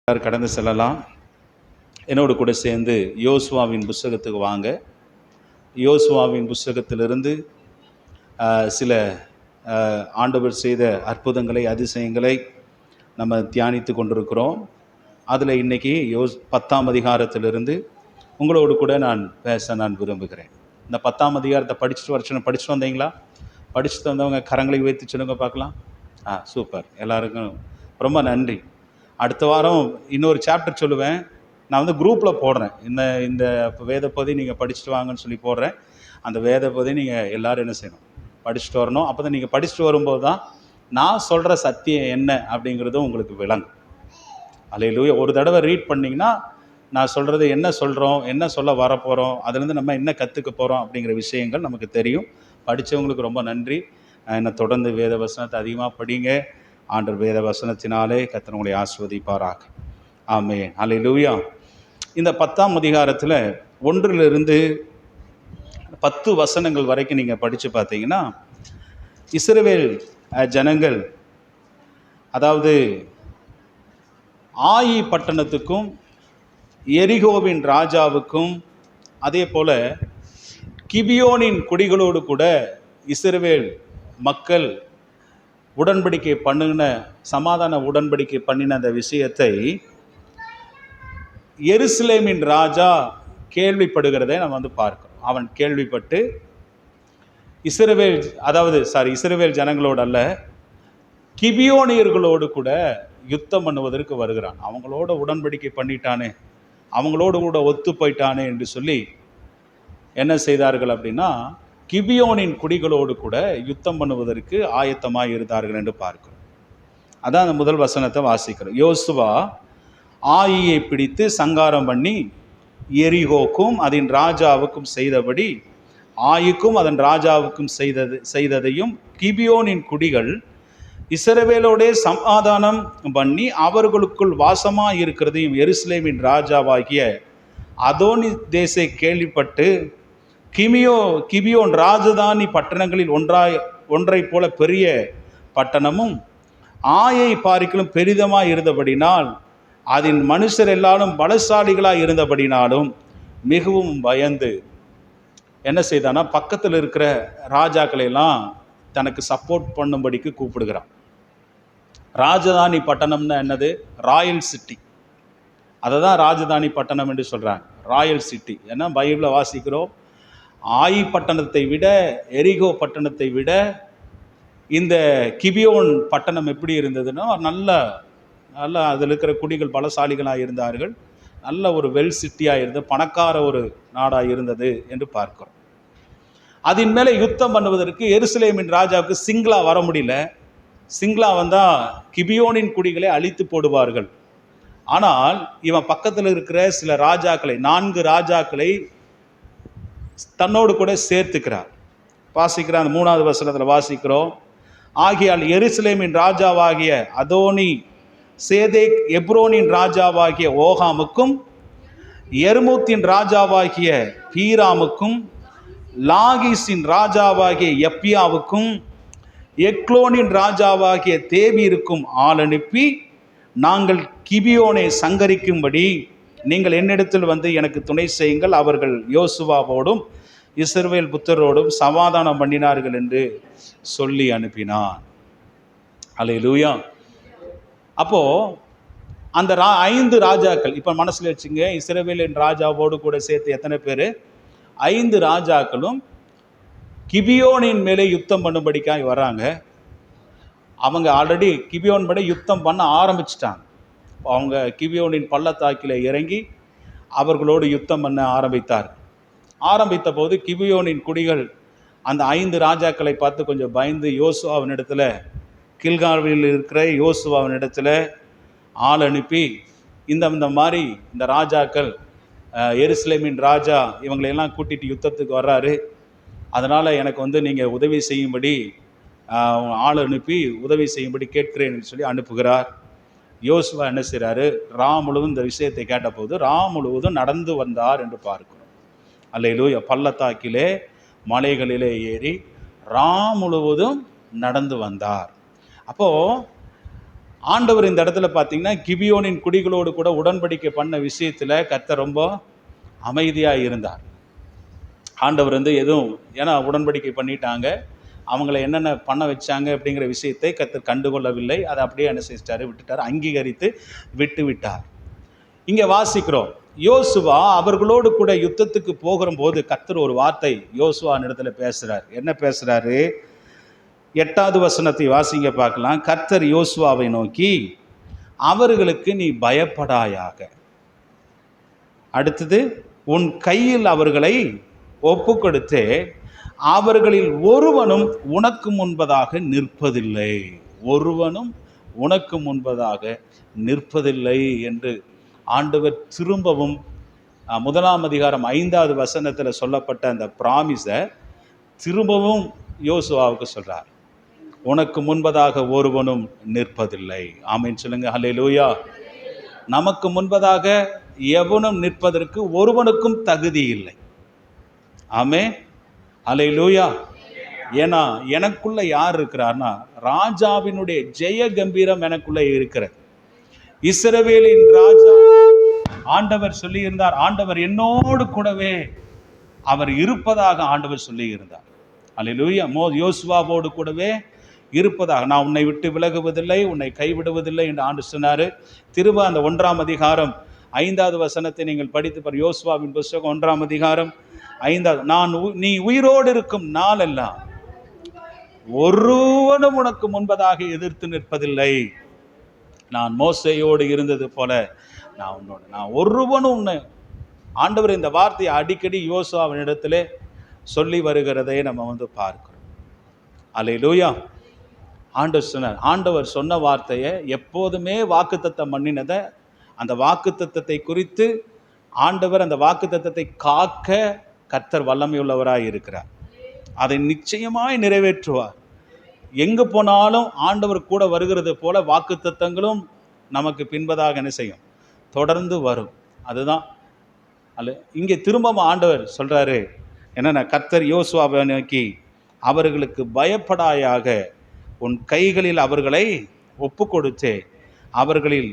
கடந்து செல்லலாம். என்னோடு கூட சேர்ந்து யோசுவாவின் புஸ்தகத்துக்கு வாங்க. யோசுவாவின் புஸ்தகத்திலிருந்து சில ஆண்டவர் செய்த அற்புதங்களை, அதிசயங்களை நம்ம தியானித்து கொண்டிருக்கிறோம். அதில் இன்றைக்கி 10ஆம் அதிகாரத்திலிருந்து உங்களோடு கூட நான் பேச விரும்புகிறேன். இந்த 10ஆம் அதிகாரத்தை படிச்சுட்டு வந்தீங்களா? படிச்சுட்டு வந்தவங்க கரங்களை உயர்த்தி சொல்லுங்க பார்க்கலாம். சூப்பர், எல்லாருக்கும் ரொம்ப நன்றி. அடுத்த வாரம் இன்னொரு சாப்டர் சொல்லுவேன். நான் குரூப்பில் போடுறேன். இந்த வேத பகுதி நீங்கள் படிச்சுட்டு வாங்கன்னு சொல்லி போடுறேன். அந்த வேத பகுதி நீங்கள் எல்லோரும் என்ன செய்யணும்? படிச்சுட்டு வரணும். அப்போ தான் நீங்கள் படிச்சுட்டு வரும்போது தான் நான் சொல்கிற சத்தியம் என்ன அப்படிங்கிறதும் உங்களுக்கு விளங்கும். அல்லேலூயா. ஒரு தடவை ரீட் பண்ணிங்கன்னா நான் சொல்கிறது என்ன சொல்கிறோம், என்ன சொல்ல வரப்போகிறோம், அதுலேருந்து நம்ம என்ன கற்றுக்க போகிறோம் அப்படிங்கிற விஷயங்கள் நமக்கு தெரியும். படித்தவங்களுக்கு ரொம்ப நன்றி. என்னை தொடர்ந்து வேத வசனத்தை அதிகமாக படிங்க. ஆண்டவர் வேத வசனத்தினாலே கர்த்தர் உங்களை ஆசீர்வதிப்பாராக. ஆமென். அல்லேலூயா. இந்த 10ஆம் அதிகாரத்தில் 1 to 10 வசனங்கள் வரைக்கும் நீங்கள் படித்து பார்த்தீங்கன்னா, இஸ்ரவேல் ஜனங்கள், அதாவது ஆயி பட்டணத்துக்கும் எரிகோவின் ராஜாவுக்கும் அதே போல் கிபியோனின் குடிகளோடு கூட இஸ்ரவேல் மக்கள் உடன்படிக்கை பண்ணின, சமாதான உடன்படிக்கை பண்ணின அந்த விஷயத்தை எருசலேமின் ராஜா கேள்விப்படுகிறதை நம்ம பார்க்கிறோம். அவன் கேள்விப்பட்டு இஸ்ரவேல் ஜனங்களோடு அல்ல, கிபியோனியர்களோடு கூட யுத்தம் பண்ணுவதற்கு வருகிறான். அவங்களோட உடன்படிக்கை பண்ணிட்டானே, அவங்களோடு கூட ஒத்து போயிட்டானே என்று சொல்லி என்ன செய்தார்கள் அப்படின்னா, கிபியோனின் குடிகளோடு கூட யுத்தம் பண்ணுவதற்கு ஆயத்தமாக இருந்தார்கள் என்று பார்க்கிறோம். அதான் அந்த முதல் வசனத்தை வாசிக்கிறோம். யோசுவா ஆயியை பிடித்து சங்காரம் பண்ணி எரிகோக்கும் அதன் ராஜாவுக்கும் செய்தபடி ஆயிக்கும் அதன் ராஜாவுக்கும் செய்ததையும் கிபியோனின் குடிகள் இஸ்ரவேலோடே சமாதானம் பண்ணி அவர்களுக்குள் வாசமாக இருக்கிறதையும் எருசலேமின் ராஜாவாகிய அதோனி தேசை கேள்விப்பட்டு கிபியோன் ராஜதானி பட்டணங்களில் ஒன்றை போல பெரிய பட்டணமும் ஆயை பார்க்கிலும் பெரிதமாக இருந்தபடினால் அதன் மனுஷர் எல்லாரும் பலசாலிகளாக இருந்தபடினாலும் மிகவும் பயந்து என்ன செய்தானா, பக்கத்தில் இருக்கிற ராஜாக்களை எல்லாம் தனக்கு சப்போர்ட் பண்ணும்படிக்கு கூப்பிடுகிறான். ராஜதானி பட்டணம்னா என்னது? Royal city. அதை தான் ராஜதானி பட்டணம் என்று சொல்கிறாங்க, ராயல் சிட்டி. ஏன்னா பைபிளில் வாசிக்கிறோம், ஆயி பட்டணத்தை விட, எரிகோ பட்டணத்தை விட இந்த கிபியோன் பட்டணம் எப்படி இருந்ததுன்னா, நல்ல அதில் இருக்கிற குடிகள் பலசாலிகளாக இருந்தார்கள். நல்ல ஒரு வெல் சிட்டியாக இருந்தது, பணக்கார ஒரு நாடாக இருந்தது என்று பார்க்கிறோம். அதன் மேலே யுத்தம் பண்ணுவதற்கு எருசலேமின் ராஜாவுக்கு சிங்களா வர முடியல. சிங்களா வந்தால் கிபியோனின் குடிகளை அழித்து போடுவார்கள். ஆனால் இவன் பக்கத்தில் இருக்கிற சில ராஜாக்களை, 4 ராஜாக்களை தன்னோடு கூட சேர்த்துக்கிறார். வாசிக்கிற அந்த 3வது வசனத்தில் வாசிக்கிறோம், ஆகியால் எருசலேமின் ராஜாவாகிய அதோனி சேதேக் எப்ரோனின் ராஜாவாகிய ஓகாமுக்கும் எர்மூத்தின் ராஜாவாகிய பீராமுக்கும் லாகிஸின் ராஜாவாகிய எப்பியாவுக்கும் எக்லோனின் ராஜாவாகிய தேபீருக்கும் ஆள் அனுப்பி, நாங்கள் கிபியோனை சங்கரிக்கும்படி நீங்கள் என்னிடத்தில் வந்து எனக்கு துணை செய்யுங்கள். அவர்கள் யோசுவாவோடும் இஸ்ரவேல் புத்தரோடும் சமாதானம் பண்ணினார்கள் என்று சொல்லி அனுப்பினான். அல்லேலூயா. அப்போது அந்த 5 ராஜாக்கள் இப்போ மனசில் வச்சுங்க, இஸ்ரவேலின் ராஜாவோடு கூட சேர்த்து எத்தனை பேர்? 5 ராஜாக்களும் கிபியோனின் மேலே யுத்தம் பண்ணும்படிக்காக வராங்க. அவங்க ஆல்ரெடி கிபியோன் படி யுத்தம் பண்ண ஆரம்பிச்சிட்டாங்க. அவங்க கிபியோனின் பள்ளத்தாக்கில் இறங்கி அவர்களோடு யுத்தம் பண்ண ஆரம்பித்த போது கிபியோனின் குடிகள் அந்த 5 ராஜாக்களை பார்த்து கொஞ்சம் பயந்து யோசுவாவினிடத்தில், கில்காவில் இருக்கிற யோசுவாவினிடத்தில் ஆள் அனுப்பி, இந்த மாதிரி இந்த ராஜாக்கள், எருசலேமின் ராஜா இவங்களையெல்லாம் கூட்டிகிட்டு யுத்தத்துக்கு வர்றாரு, அதனால் எனக்கு நீங்கள் உதவி செய்யும்படி ஆள் அனுப்பி உதவி செய்யும்படி கேட்கிறேன்னு சொல்லி அனுப்புகிறார். யோசுவா என்ன செய்கிறாரு? முழுவதும் இந்த விஷயத்தை கேட்டபோது முழுவதும் நடந்து வந்தார் என்று பார்க்கிறோம். அல்லேலூயா. பள்ளத்தாக்கிலே மலைகளிலே ஏறி முழுவதும் நடந்து வந்தார். அப்போது ஆண்டவர் இந்த இடத்துல பார்த்தீங்கன்னா கிபியோனின் குடிகளோடு கூட உடன்படிக்கை பண்ண விஷயத்தில் கர்த்தர் ரொம்ப அமைதியாக இருந்தார். ஆண்டவர் எதுவும் ஏன்னா உடன்படிக்கை பண்ணிட்டாங்க, அவங்கள என்னென்ன பண்ண வச்சாங்க அப்படிங்கிற விஷயத்தை கர்த்தர் கண்டுகொள்ளவில்லை. அதை அப்படியே என்ன செஞ்சிட்டாரு, விட்டுட்டார், அங்கீகரித்து விட்டு விட்டார். இங்கே வாசிக்கிறோம், யோசுவா அவர்களோடு கூட யுத்தத்துக்கு போகிற போது கர்த்தர் ஒரு வார்த்தை யோசுவா இடத்துல பேசுகிறார். என்ன பேசுகிறாரு? 8வது வசனத்தை வாசிங்க பார்க்கலாம். கர்த்தர் யோசுவாவை நோக்கி, அவர்களுக்கு நீ பயப்படாயாக. அடுத்தது, உன் கையில் அவர்களை ஒப்பு கொடுத்தே, அவர்களில் ஒருவனும் உனக்கு முன்பதாக நிற்பதில்லை. ஒருவனும் உனக்கு முன்பதாக நிற்பதில்லை என்று ஆண்டவர் திரும்பவும் 1ஆம் அதிகாரம் 5வது வசனத்தில் சொல்லப்பட்ட அந்த பிராமிஸை திரும்பவும் யோசுவாவுக்கு சொல்றார். உனக்கு முன்பதாக ஒருவனும் நிற்பதில்லை. ஆமென் சொல்லுங்க, ஹல்லேலூயா. நமக்கு முன்பதாக எவனும் நிற்பதற்கு ஒருவனுக்கும் தகுதி இல்லை. ஆமென், ஹல்லேலூயா. ஏன்னா எனக்குள்ள யார் இருக்கிறார்னா, ராஜாவினுடைய ஜெய கம்பீரம் எனக்குள்ள இருக்கிறது. இஸ்ரவேலின் ராஜா ஆண்டவர் சொல்லி இருந்தார், ஆண்டவர் என்னோடு கூடவே அவர் இருப்பதாக ஆண்டவர் சொல்லி இருந்தார். அல்லேலூயா. யோசுவாவோடு கூடவே இருப்பதாக, நான் உன்னை விட்டு விலகுவதில்லை, உன்னை கைவிடுவதில்லை என்று ஆண்டு சொன்னார். திரும்ப அந்த 1ஆம் அதிகாரம் 5வது வசனத்தை நீங்கள் படித்து பார். யோசுவாவின் புஸ்தகம் 1ஆம் அதிகாரம் 5வது, நீ உயிரோடு இருக்கும் நாளெல்லாம் ஒருவனும் உனக்கு முன்பதாக எதிர்த்து நிற்பதில்லை. நான் மோசேயோடு இருந்தது போல நான் ஒருவனும் உன்னை. ஆண்டவர் இந்த வார்த்தையை அடிக்கடி யோசுவாவின் இடத்துல சொல்லி வருகிறதை நம்ம பார்க்கிறோம். அல்லேலூயா. ஆண்டவர் சொன்ன வார்த்தையை எப்போதுமே வாக்குத்தத்தம் பண்ணினதை, அந்த வாக்குத்தத்தத்தை குறித்து ஆண்டவர் அந்த வாக்குத்தத்தத்தை காக்க கர்த்தர் வல்லமையுள்ளவராய் இருக்கிறார். அதை நிச்சயமாய் நிறைவேற்றுவார். எங்கு போனாலும் ஆண்டவர் கூட வருகிறது போல வாக்குத்தத்தங்களும் நமக்கு பின்பதாக என்ன செய்யும், தொடர்ந்து வரும். அதுதான் இங்கே திரும்பவும் ஆண்டவர் சொல்றாரு என்னென்ன, கர்த்தர் யோசுவாவை நோக்கி, அவர்களுக்கு பயப்படாயாக, உன் கைகளில் அவர்களை ஒப்பு கொடுத்தே, அவர்களில்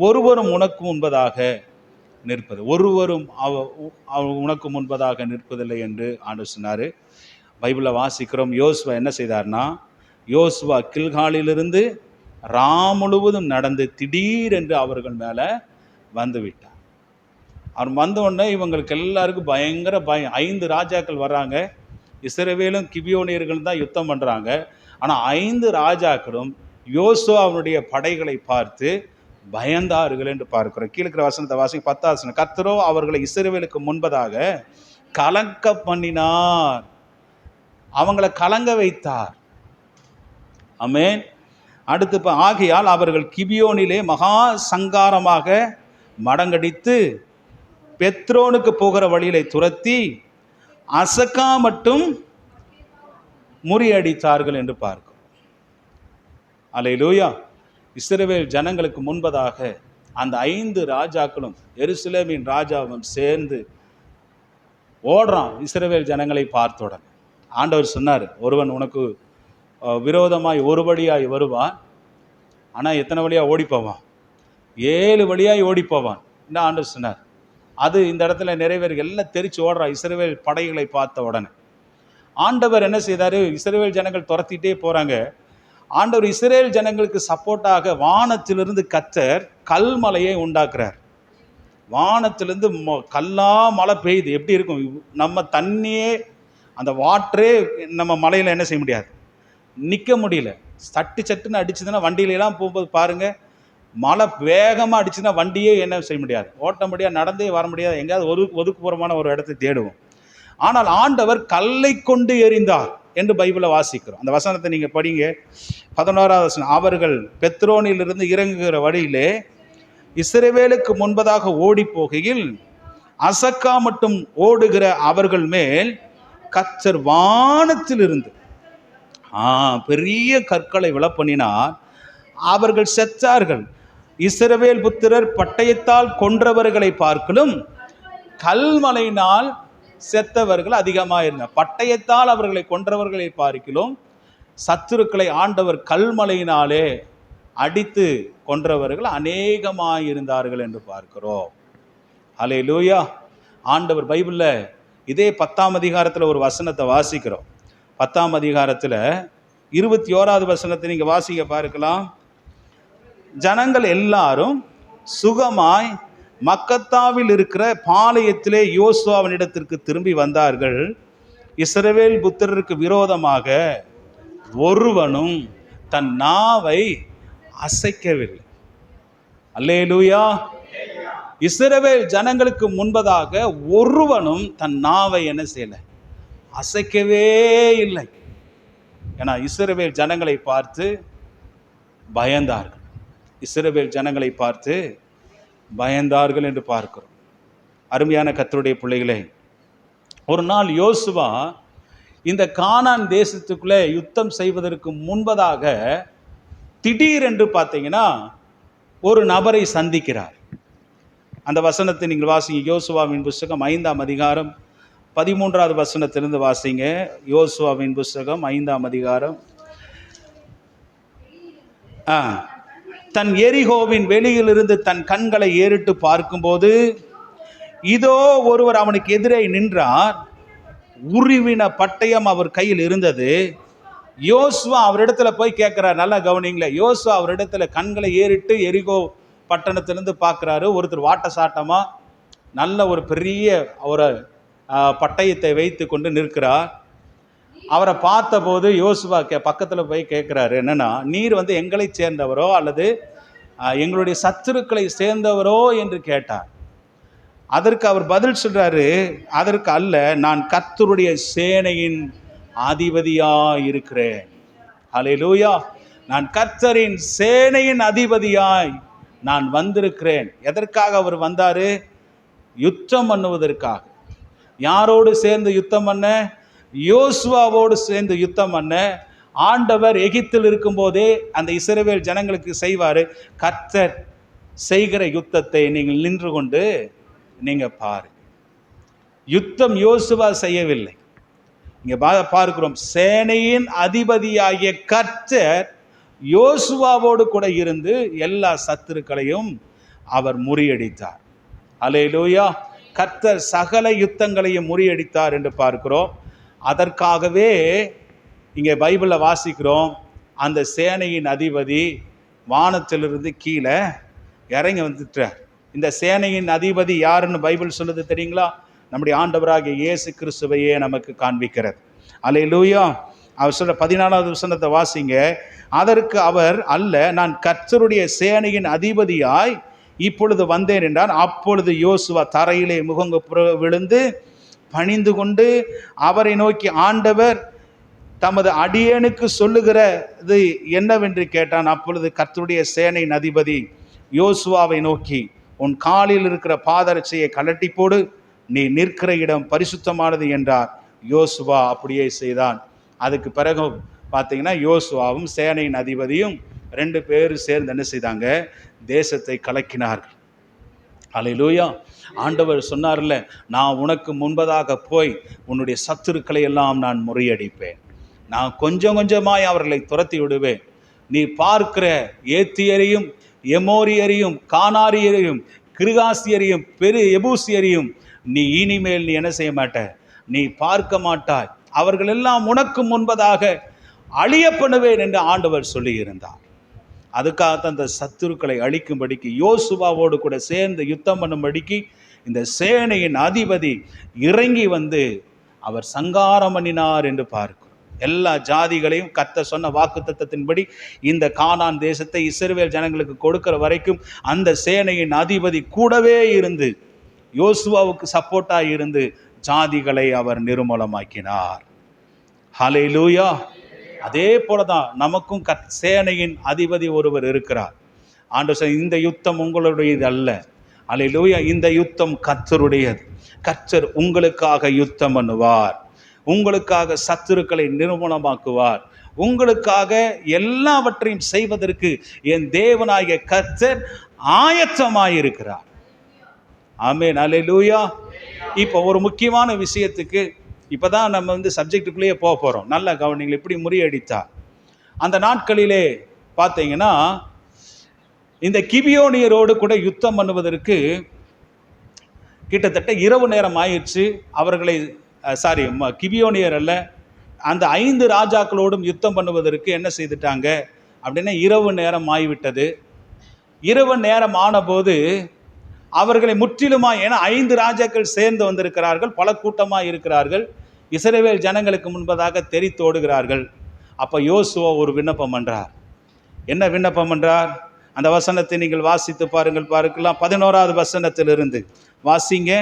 ஒருவரும் உனக்கு முன்பதாக நிற்பது, ஒருவரும் உனக்கு முன்பதாக நிற்பதில்லை என்று ஆண்டவர் சொன்னார். பைபிளை வாசிக்கிறோம். யோசுவா என்ன செய்தார்னா, யோசுவா கில்காலிலிருந்து முழுவதும் நடந்து திடீரென்று அவர்கள் மேலே வந்து விட்டார். அவர் வந்த உடனே இவங்களுக்கு எல்லாருக்கும் பயங்கர பயம். 5 ராஜாக்கள் வர்றாங்க. இஸ்ரவேலும் கிபியோனியர்கள் தான் யுத்தம் பண்ணுறாங்க. ஆனால் 5 ராஜாக்களும் யோசுவாவுடைய படைகளை பார்த்து பயந்தார்கள் என்று பார்க்கிறோம். கீழ்க்கிற வசனத்தை வாசிங்க, 10வது வசனம். கர்த்தரோ அவர்களை இஸ்ரவேலுக்கு முன்பதாக கலங்க பண்ணினார், அவங்களை கலங்க வைத்தார். ஆமென். அடுத்து, ஆகையால் அவர்கள் கிபியோனிலே மகா சங்காரமாக மடங்கடித்து பெத்ரோனுக்கு போகிற வழியிலே துரத்தி அசக்கா மட்டும் முறியடித்தார்கள் என்று பார்க்கிறோம். அல்லேலூயா. இஸ்ரவேல் ஜனங்களுக்கு முன்பதாக அந்த 5 ராஜாக்களும் எருசலேமின் ராஜாவும் சேர்ந்து ஓடுறான். இஸ்ரவேல் ஜனங்களை பார்த்தவுடன் ஆண்டவர் சொன்னார், ஒருவன் உனக்கு விரோதமாய் ஒரு வழியாய் வருவான், ஆனால் எத்தனை வழியாக ஓடிப்போவான்? 7 வழியாய் ஓடிப்போவான் என்ன ஆண்டவர் சொன்னார். அது இந்த இடத்துல நிறைவேறி எல்லாம் தெரிச்சு ஓடுறான் இஸ்ரவேல் படைகளை பார்த்த உடனே. ஆண்டவர் என்ன செய்தார், இஸ்ரவேல் ஜனங்கள் துரத்திட்டே போகிறாங்க. ஆண்டவர் இஸ்ரவேல் ஜனங்களுக்கு சப்போர்ட்டாக வானத்திலிருந்து கர்த்தர் கல்மலையை உண்டாக்குறார். வானத்திலிருந்து கல்லா மழை பெய்யுது. எப்படி இருக்கும், நம்ம தண்ணியே அந்த வாட்டரே நம்ம மலையில் என்ன செய்ய முடியாது, நிற்க முடியல. சட்டுன்னு அடிச்சுதுன்னா வண்டியிலலாம் போகும்போது பாருங்கள், மழை வேகமாக அடிச்சுன்னா வண்டியே என்ன செய்ய முடியாது, ஓட்ட முடியாது, நடந்தே வர முடியாது, எங்கேயாவது ஒதுக்குப்புறமான ஒரு இடத்தை தேடுவோம். ஆனால் ஆண்டவர் கல்லை கொண்டு எறிந்தார் என்று பைபிளை வாசிக்கிறோம். அந்த வசனத்தை நீங்கள் படிங்க, 11வது வசனம். அவர்கள் பெத்ரோனிலிருந்து இறங்குகிற வழியிலே இஸ்ரவேலுக்கு முன்பதாக ஓடி போகையில் அசக்கா மட்டும் ஓடுகிற அவர்கள் மேல் கர்த்தர் வானத்திலிருந்து பெரிய கற்களை விழப்பண்ணினார், அவர்கள் செத்தார்கள். இஸ்ரவேல் புத்திரர் பட்டயத்தால் கொன்றவர்களை பார்க்கலும் கல்மலையினால் செத்தவர்கள் அதிகமாக இருந்தார். பட்டயத்தால் அவர்களை கொன்றவர்களை பார்க்கிலும் சத்துருக்களை ஆண்டவர் கல்மலையினாலே அடித்து கொன்றவர்கள் அநேகமாயிருந்தார்கள் என்று பார்க்கிறோம். அல்லேலூயா. ஆண்டவர் பைபிளில் இதே 10ஆம் அதிகாரத்தில் ஒரு வசனத்தை வாசிக்கிறோம். 10ஆம் அதிகாரத்தில் 21வது வசனத்தை நீங்கள் வாசிக்க பார்க்கலாம். ஜனங்கள் எல்லாரும் சுகமாய் மக்கத்தாவில் இருக்கிற பாளையத்திலே யோசுவாவினிடத்திற்கு திரும்பி வந்தார்கள். இஸ்ரவேல் புத்திரருக்கு விரோதமாக ஒருவனும் தன் நாவை அசைக்கவில்லை. அல்லேலூயா. இஸ்ரவேல் ஜனங்களுக்கு முன்பதாக ஒருவனும் தன் நாவை என்ன செய்யல, அசைக்கவே இல்லை. ஏன்னா இஸ்ரவேல் ஜனங்களை பார்த்து பயந்தார்கள். இஸ்ரவேல் ஜனங்களை பார்த்து பயந்தார்கள் என்று பார்க்கிறோம். அருமையான கர்த்தருடைய பிள்ளைகளே, ஒரு நாள் யோசுவா இந்த கானான் தேசத்துக்குள்ளே யுத்தம் செய்வதற்கு முன்பதாக திடீரென்று பார்த்தீங்கன்னா ஒரு நபரை சந்திக்கிறார். அந்த வசனத்தை நீங்கள் வாசிங்க. யோசுவாவின் புஸ்தகம் 5ஆம் அதிகாரம் 13வது வசனத்திலிருந்து வாசிங்க. யோசுவாவின் புஸ்தகம் 5ஆம் அதிகாரம். தன் எரிகோவின் வெளியிலிருந்து தன் கண்களை ஏறிட்டு பார்க்கும்போது இதோ ஒருவர் அவனுக்கு எதிரே நின்றார். உருவின பட்டயம் அவர் கையில் இருந்தது. யோசுவா அவரிடத்துல போய் கேட்கிறார். நல்லா கவனிங்களேன். யோசுவா அவரிடத்துல கண்களை ஏறிட்டு எரிகோ பட்டணத்திலிருந்து பார்க்குறாரு. ஒருத்தர் வாட்ட சாட்டமா நல்ல ஒரு பெரிய ஒரு பட்டயத்தை வைத்து கொண்டு நிற்கிறார். அவரை பார்த்தபோது யோசுவா பக்கத்தில் போய் கேட்குறாரு, என்னன்னா, நீர் எங்களை சேர்ந்தவரோ அல்லது எங்களுடைய சத்துருக்களை சேர்ந்தவரோ என்று கேட்டார். அதற்கு அவர் பதில் சொல்றாரு, அதற்கு அல்ல, நான் கர்த்தருடைய சேனையின் அதிபதியாய் இருக்கிறேன். அல்லேலூயா. நான் கர்த்தரின் சேனையின் அதிபதியாய் நான் வந்திருக்கிறேன். எதற்காக அவர் வந்தாரு? யுத்தம் பண்ணுவதற்காக. யாரோடு சேர்ந்து யுத்தம் பண்ண? யோசுவாவோடு சேர்ந்து யுத்தம் பண்ண. ஆண்டவர் எகிப்தில் இருக்கும்போதே அந்த இஸ்ரவேல் ஜனங்களுக்கு செய்வார். கர்த்தர் செய்கிற யுத்தத்தை நீங்கள் நின்று கொண்டு நீங்கள் பாரு. யுத்தம் யோசுவா செய்யவில்லை. இங்கே பார்க்கிறோம், சேனையின் அதிபதியாகிய கர்த்தர் யோசுவாவோடு கூட இருந்து எல்லா சத்துருக்களையும் அவர் முறியடித்தார். அல்லேலூயா. கர்த்தர் சகல யுத்தங்களையும் முறியடித்தார் என்று பார்க்கிறோம். அதற்காகவே இங்கே பைபிளில் வாசிக்கிறோம், அந்த சேனையின் அதிபதி வானத்திலிருந்து கீழே இறங்கி வந்துட்டார். இந்த சேனையின் அதிபதி யாருன்னு பைபிள் சொல்லுது தெரியுங்களா? நம்முடைய ஆண்டவராகிய இயேசு கிறிஸ்துவையே நமக்கு காண்பிக்கிறது. அல்லேலூயா. அவர் சொல்ற 14வது வசனத்தை வாசிங்க. அதற்கு அவர் அல்ல, நான் கர்த்தருடைய சேனையின் அதிபதியாய் இப்பொழுது வந்தேன் என்றார். அப்பொழுது யோசுவா தரையிலே முகங்கு விழுந்து பணிந்து கொண்டு அவரை நோக்கி, ஆண்டவர் தமது அடியேனுக்கு சொல்லுகிறது என்னவென்று கேட்டான். அப்பொழுது கர்த்தருடைய சேனையின் அதிபதி யோசுவாவை நோக்கி, உன் காலில் இருக்கிற பாதரட்சையை கலட்டி போடு, நீ நிற்கிற இடம் பரிசுத்தமானது என்றார். யோசுவா அப்படியே செய்தான். அதுக்கு பிறகு பார்த்தீங்கன்னா யோசுவாவும் சேனையின் அதிபதியும் 2 பேரும் சேர்ந்து என்ன செய்தாங்க? தேசத்தை கலக்கினார்கள். அல்லேலூயா. ஆண்டவர் சொன்னார்ல, நான் உனக்கு முன்பதாக போய் உன்னுடைய சத்துருக்களை எல்லாம் நான் முறியடிப்பேன். நான் கொஞ்சம் கொஞ்சமாய் அவர்களை துரத்தி விடுவேன். நீ பார்க்கிற ஏத்தியரையும் எமோரியரையும் கானாரியரையும் கிருகாசியரையும் எபூசியரையும் நீ இனிமேல் நீ என்ன செய்ய மாட்ட, நீ பார்க்க மாட்டாய். அவர்கள் எல்லாம் உனக்கு முன்பதாக அழிய பண்ணுவேன் என்று ஆண்டவர் சொல்லி இருந்தார். அதுக்காகத்தான் அந்த சத்துருக்களை அழிக்கும்படிக்கு யோசுவாவோடு கூட சேர்ந்து யுத்தம் பண்ணும்படிக்கு இந்த சேனையின் அதிபதி இறங்கி வந்து அவர் சங்காரம் பண்ணினார் என்று பார்க்கிறோம். எல்லா ஜாதிகளையும் கர்த்தர் சொன்ன வாக்குத்தத்தத்தின்படி இந்த கானான் தேசத்தை இஸ்ரவேல் ஜனங்களுக்கு கொடுக்கிற வரைக்கும் அந்த சேனையின் அதிபதி கூடவே இருந்து யோசுவாவுக்கு சப்போர்ட்டாக இருந்து ஜாதிகளை அவர் நிர்மூலமாக்கினார். ஹல்லேலூயா. அதே போலதான் நமக்கும் சேனையின் அதிபதி ஒருவர் இருக்கிறார். ஆண்டவர், இந்த யுத்தம் உங்களுடையது அல்ல. ஹல்லேலூயா. இந்த யுத்தம் கர்த்தருடையது. கர்த்தர் உங்களுக்காக யுத்தம் பண்ணுவார். உங்களுக்காக சத்துருக்களை நிர்மூலமாக்குவார். உங்களுக்காக எல்லாவற்றையும் செய்வதற்கு என் தேவனாகிய கர்த்தர் ஆயத்தமாயிருக்கிறார். ஆமென். அல்லேலூயா. இப்போ ஒரு முக்கியமான விஷயத்துக்கு இப்போதான் நம்ம சப்ஜெக்டுக்குள்ளேயே போக போகிறோம். நல்ல கவனிங்கள். இப்படி முறியடித்தார். அந்த நாட்களிலே பார்த்தீங்கன்னா இந்த கிபியோனியரோடு கூட யுத்தம் பண்ணுவதற்கு கிட்டத்தட்ட இரவு நேரம் ஆயிடுச்சு. அவர்களை கிபியோனியர் அல்ல, அந்த 5 ராஜாக்களோடும் யுத்தம் பண்ணுவதற்கு என்ன செய்துட்டாங்க அப்படின்னா இரவு நேரம் ஆகிவிட்டது. இரவு நேரம் ஆனபோது அவர்களை முற்றிலுமாக, ஏன்னா 5 ராஜாக்கள் சேர்ந்து வந்திருக்கிறார்கள், பல கூட்டமாக இருக்கிறார்கள், இஸ்ரவேல் ஜனங்களுக்கு முன்பதாக தெரித்தோடுகிறார்கள். அப்போ யோசுவா ஒரு விண்ணப்பம் பண்ணுறார். என்ன விண்ணப்பம் பண்ணுறார்? அந்த வசனத்தை நீங்கள் வாசித்து பார்க்கலாம். 11வது வசனத்திலிருந்து வாசிங்க.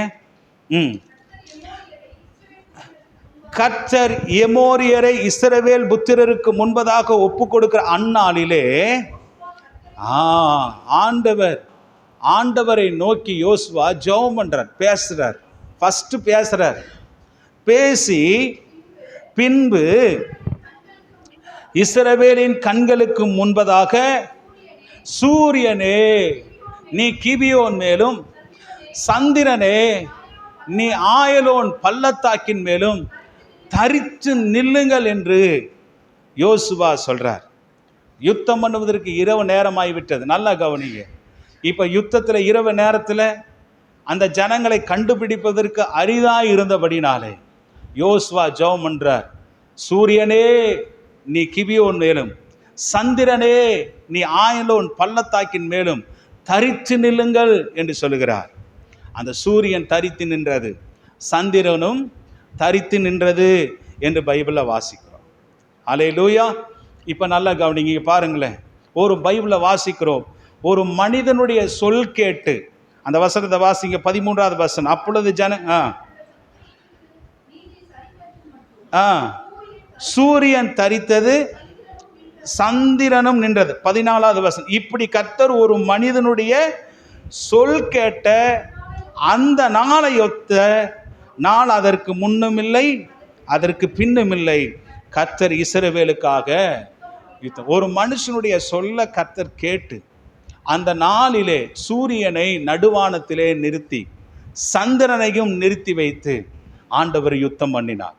கர்த்தர் எமோரியரை இஸ்ரவேல் புத்திரருக்கு முன்பதாக ஒப்பு கொடுக்கிற அந்நாளிலே ஆண்டவரை நோக்கி யோசுவா ஜெபம் பண்றார், பேசுறார். ஃபர்ஸ்ட் பேசுறார். பேசி பின்பு இஸ்ரவேலின் கண்களுக்கு முன்பதாக, சூரியனே நீ கிபியோன் மேலும், சந்திரனே நீ ஆயலோன் பள்ளத்தாக்கின் மேலும் தரித்து நில்லுங்கள் என்று யோசுவா சொல்றார். யுத்தம் பண்ணுவதற்கு இரவு நேரம் ஆகிவிட்டது. நல்லா கவனிங்க. இப்போ யுத்தத்தில் இரவு நேரத்தில் அந்த ஜனங்களை கண்டுபிடிப்பதற்கு அரிதாக இருந்தபடினாலே யோசுவா ஜெபம் பண்றார். சூரியனே நீ கிபியோன் மேலும், சந்திரனே நீ ஆயலோன் பள்ளத்தாக்கின் மேலும் தரித்து நில்லுங்கள் என்று சொல்லுகிறார். அந்த சூரியன் தரித்து நின்றது, சந்திரனும் தரித்து நின்றது என்று பைபிளில் வாசிக்கிறோம். அல்லேலூயா. இப்போ நல்லா கவனிங்க, பாருங்களேன். ஒரு பைபிளில் வாசிக்கிறோம், ஒரு மனிதனுடைய சொல் கேட்டு, அந்த வசனத்தை வாசிங்க, 13வது வசனம். அப்பொழுது சூரியன் தரித்தது, சந்திரனும் நின்றது. 14வது வசனம். இப்படி கர்த்தர் ஒரு மனிதனுடைய சொல் கேட்ட அந்த நாளை ஒத்த நாள் அதற்கு முன்னும் இல்லை அதற்கு பின்னும் இல்லை. கர்த்தர் இஸ்ரவேலுக்காக யுத்தம். ஒரு மனுஷனுடைய சொல்ல கர்த்தர் கேட்டு அந்த நாளிலே சூரியனை நடுவானத்திலே நிறுத்தி சந்திரனையும் நிறுத்தி வைத்து ஆண்டவர் யுத்தம் பண்ணினார்.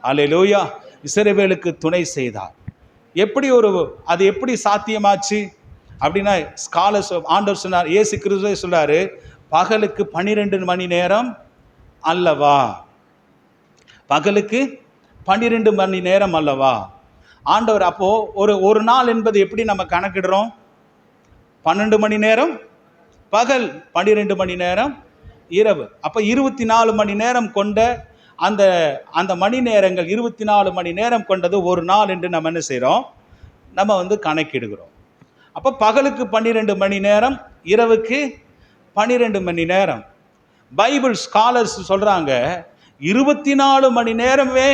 அல்லேலூயா. இஸ்ரவேலுக்கு துணை செய்தார். அது எப்படி சாத்தியமாச்சு அப்படின்னா, ஸ்காலர்ஸ் ஆண்டவர் சொன்னார், இயேசு கிறிஸ்துவே சொன்னார், பகலுக்கு 12 மணி நேரம் அல்லவா, பகலுக்கு 12 மணி நேரம் அல்லவா ஆண்டவர். அப்போ ஒரு நாள் என்பது எப்படி நம்ம கணக்கிடுறோம்? 12 மணி நேரம் பகல், 12 மணி நேரம் இரவு. அப்போ 24 மணி நேரம் கொண்ட அந்த மணி நேரங்கள், 24 மணி நேரம் கொண்டது ஒரு நாள் என்று நம்ம என்ன செய்கிறோம்? நம்ம கணக்கிடுகிறோம். அப்போ பகலுக்கு 12 மணி நேரம், இரவுக்கு 12 மணி நேரம். பைபிள் ஸ்காலர்ஸ் சொல்கிறாங்க, 24 மணி நேரமே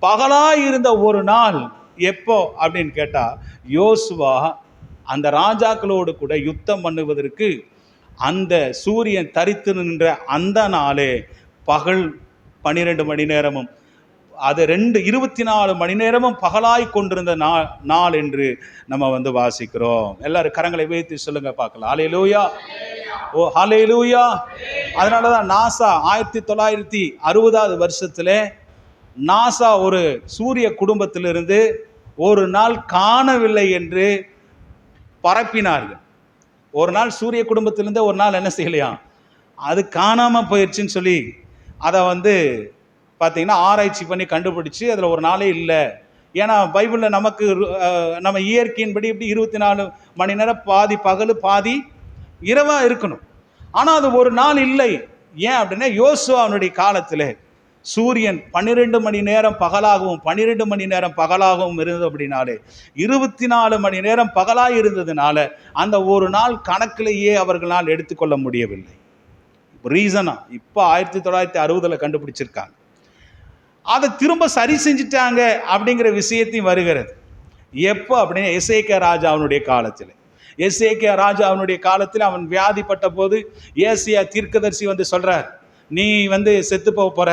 பகலாக இருந்த ஒரு நாள் எப்போ அப்படின்னு கேட்டால், யோசுவா அந்த ராஜாக்களோடு கூட யுத்தம் பண்ணுவதற்கு அந்த சூரியன் தரித்து நின்ற அந்த நாளே பகல் 12 மணி நேரமும், அது 24 மணி நேரமும் பகலாய் கொண்டிருந்த நாள் என்று நம்ம வாசிக்கிறோம். எல்லாரும் கரங்களை வைத்து சொல்லுங்க பார்க்கலாம். ஹல்லேலூயா. ஓ ஹல்லேலூயா. அதனால தான் நாசா 1960வது வருஷத்தில் நாசா ஒரு சூரிய குடும்பத்திலிருந்து ஒரு நாள் காணவில்லை என்று பரப்பினார்கள். ஒரு நாள் சூரிய குடும்பத்திலிருந்து ஒரு நாள் என்ன செய்யலையாம், அது காணாமல் போயிடுச்சுன்னு சொல்லி அதை பார்த்தீங்கன்னா ஆராய்ச்சி பண்ணி கண்டுபிடிச்சி அதில் ஒரு நாளே இல்லை. ஏன்னா பைபிளில் நம்ம இயற்கையின்படி இப்படி 24 மணி நேரம் பாதி பகல் பாதி இரவாக இருக்கணும். ஆனால் அது ஒரு நாள் இல்லை. ஏன் அப்படின்னா, யோசுவாவுடைய காலத்தில் சூரியன் 12 மணி நேரம் பகலாகவும் 12 மணி நேரம் பகலாகவும் இருந்தது. அப்படின்னாலே 24 மணி நேரம் பகலாக இருந்ததுனால அந்த ஒரு நாள் கணக்கிலேயே அவர்களால் எடுத்துக்கொள்ள முடியவில்லை. ரீசனா இப்போ 1960 கண்டுபிடிச்சிருக்காங்க. அதை திரும்ப சரி செஞ்சிட்டாங்க அப்படிங்கிற விஷயத்தையும் வருகிறது. எப்போ அப்படின்னா, எசேக்கியா ராஜாவினுடைய காலத்தில். எசேக்கியா ராஜாவினுடைய காலத்தில் அவன் வியாதிப்பட்ட போது ஏசியா தீர்க்கதரிசி சொல்கிறார், நீ செத்து போகிற,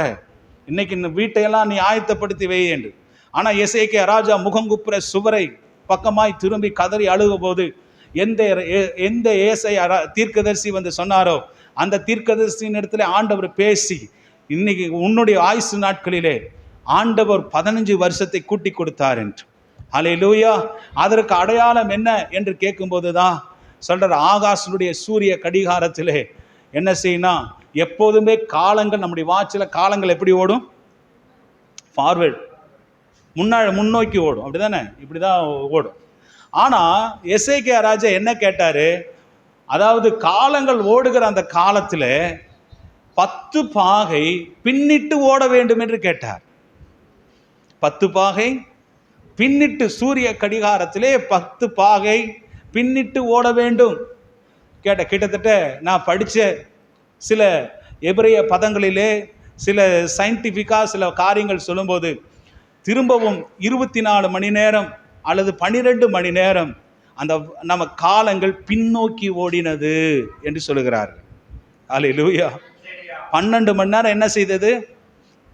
இன்னைக்கு இந்த வீட்டையெல்லாம் நீ ஆயத்தப்படுத்தி வை என்று. ஆனால் எசேக்கியா ராஜா முகங்குப்புற சுவரை பக்கமாய் திரும்பி கதறி அழுக போது எந்த ஏசாயா தீர்க்கதரிசி சொன்னாரோ அந்த தீர்க்கதரிசியின் இடத்துல ஆண்டவர் பேசி, இன்னைக்கு உன்னுடைய ஆயுசு நாட்களிலே ஆண்டவர் 15 வருஷத்தை கூட்டி கொடுத்தார் என்று. ஹல்லேலூயா. அதற்கு அடையாளம் என்ன என்று கேட்கும்போது தான் சொல்றார், ஆகாசனுடைய சூரிய கடிகாரத்திலே என்ன செய்யணும், எப்போதுமே காலங்கள், நம்முடைய வாட்சில் காலங்கள் எப்படி ஓடும்? ஃபார்வேர்டு, முன்னோக்கி ஓடும். அப்படிதானே? இப்படிதான் ஓடும். ஆனா எசேக்கியா ராஜா என்ன கேட்டாரு, அதாவது காலங்கள் ஓடுகிற அந்த காலத்துல 10 பாகை பின்னிட்டு ஓட வேண்டும் என்று கேட்டார். 10 பாகை பின்னிட்டு, சூரிய கடிகாரத்திலே 10 பாகை பின்னிட்டு ஓட வேண்டும் கேட்ட. கிட்டத்தட்ட நான் படிச்ச சில எபிரேய பதங்களிலே சில சயின்டிஃபிக்கா சில காரியங்கள் சொல்லும்போது, திரும்பவும் 24 மணி நேரம் அல்லது 12 மணி நேரம் அந்த நம்ம காலங்கள் பின்னோக்கி ஓடினது என்று சொல்லுகிறார். அல்லேலூயா. 12 மணி நேரம் என்ன செய்தது?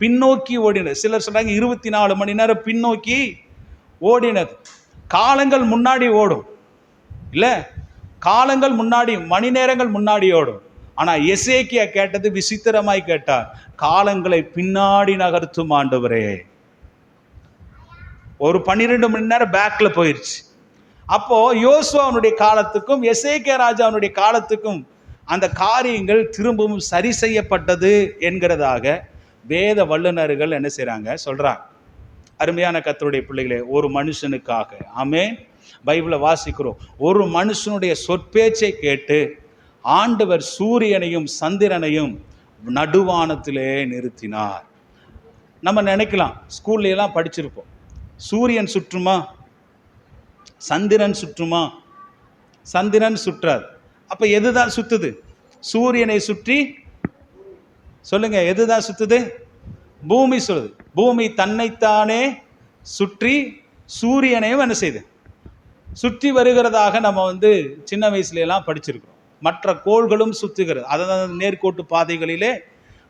பின்னோக்கி ஓடினது. சிலர் சொல்றாங்க 24 மணி நேரம் பின்னோக்கி ஓடினது. காலங்கள் முன்னாடி ஓடும் இல்ல, காலங்கள் முன்னாடி, மணி நேரங்கள் முன்னாடி ஓடும். ஆனா எசேக்கியா கேட்டது விசித்திரமாய் கேட்டார், காலங்களை பின்னாடி நகர்த்தும் ஆண்டவரே. ஒரு 12 மணி நேரம் பேக்ல போயிருச்சு. அப்போ யோசுவாவுடைய காலத்துக்கும் எசேக்கியா ராஜாவுடைய காலத்துக்கும் அந்த காரியங்கள் திரும்பவும் சரி செய்யப்பட்டது என்கிறதாக வேத வல்லுநர்கள் என்ன செய்றாங்க, சொல்றாங்க. அருமையான கர்த்தருடைய பிள்ளைகளே, ஒரு மனுஷனுக்காக, ஆமென், பைபிளை வாசிக்கிறோம், ஒரு மனுஷனுடைய சொற்பேச்சை கேட்டு ஆண்டவர் சூரியனையும் சந்திரனையும் நடுவானத்திலே நிறுத்தினார். நம்ம நினைக்கலாம், ஸ்கூல்ல எல்லாம் படிச்சிருப்போம், சூரியன் சுற்றுமா, சந்திரன் சுற்றுமா? சந்திரன் சுற்றாது. அப்ப எதுதான் சுத்துது? சூரியனை சுற்றி, சொல்லுங்க, எதுதான் சுத்துது? பூமி சொல்லுது. பூமி தன்னைத்தானே சுற்றி சூரியனையும் என்ன செய்யுது, சுற்றி வருகிறதாக நம்ம சின்ன வயசுல எல்லாம் படிச்சிருக்கிறோம். மற்ற கோள்களும் சுற்றுகிறது, அதாவது நேர்கோட்டு பாதைகளிலே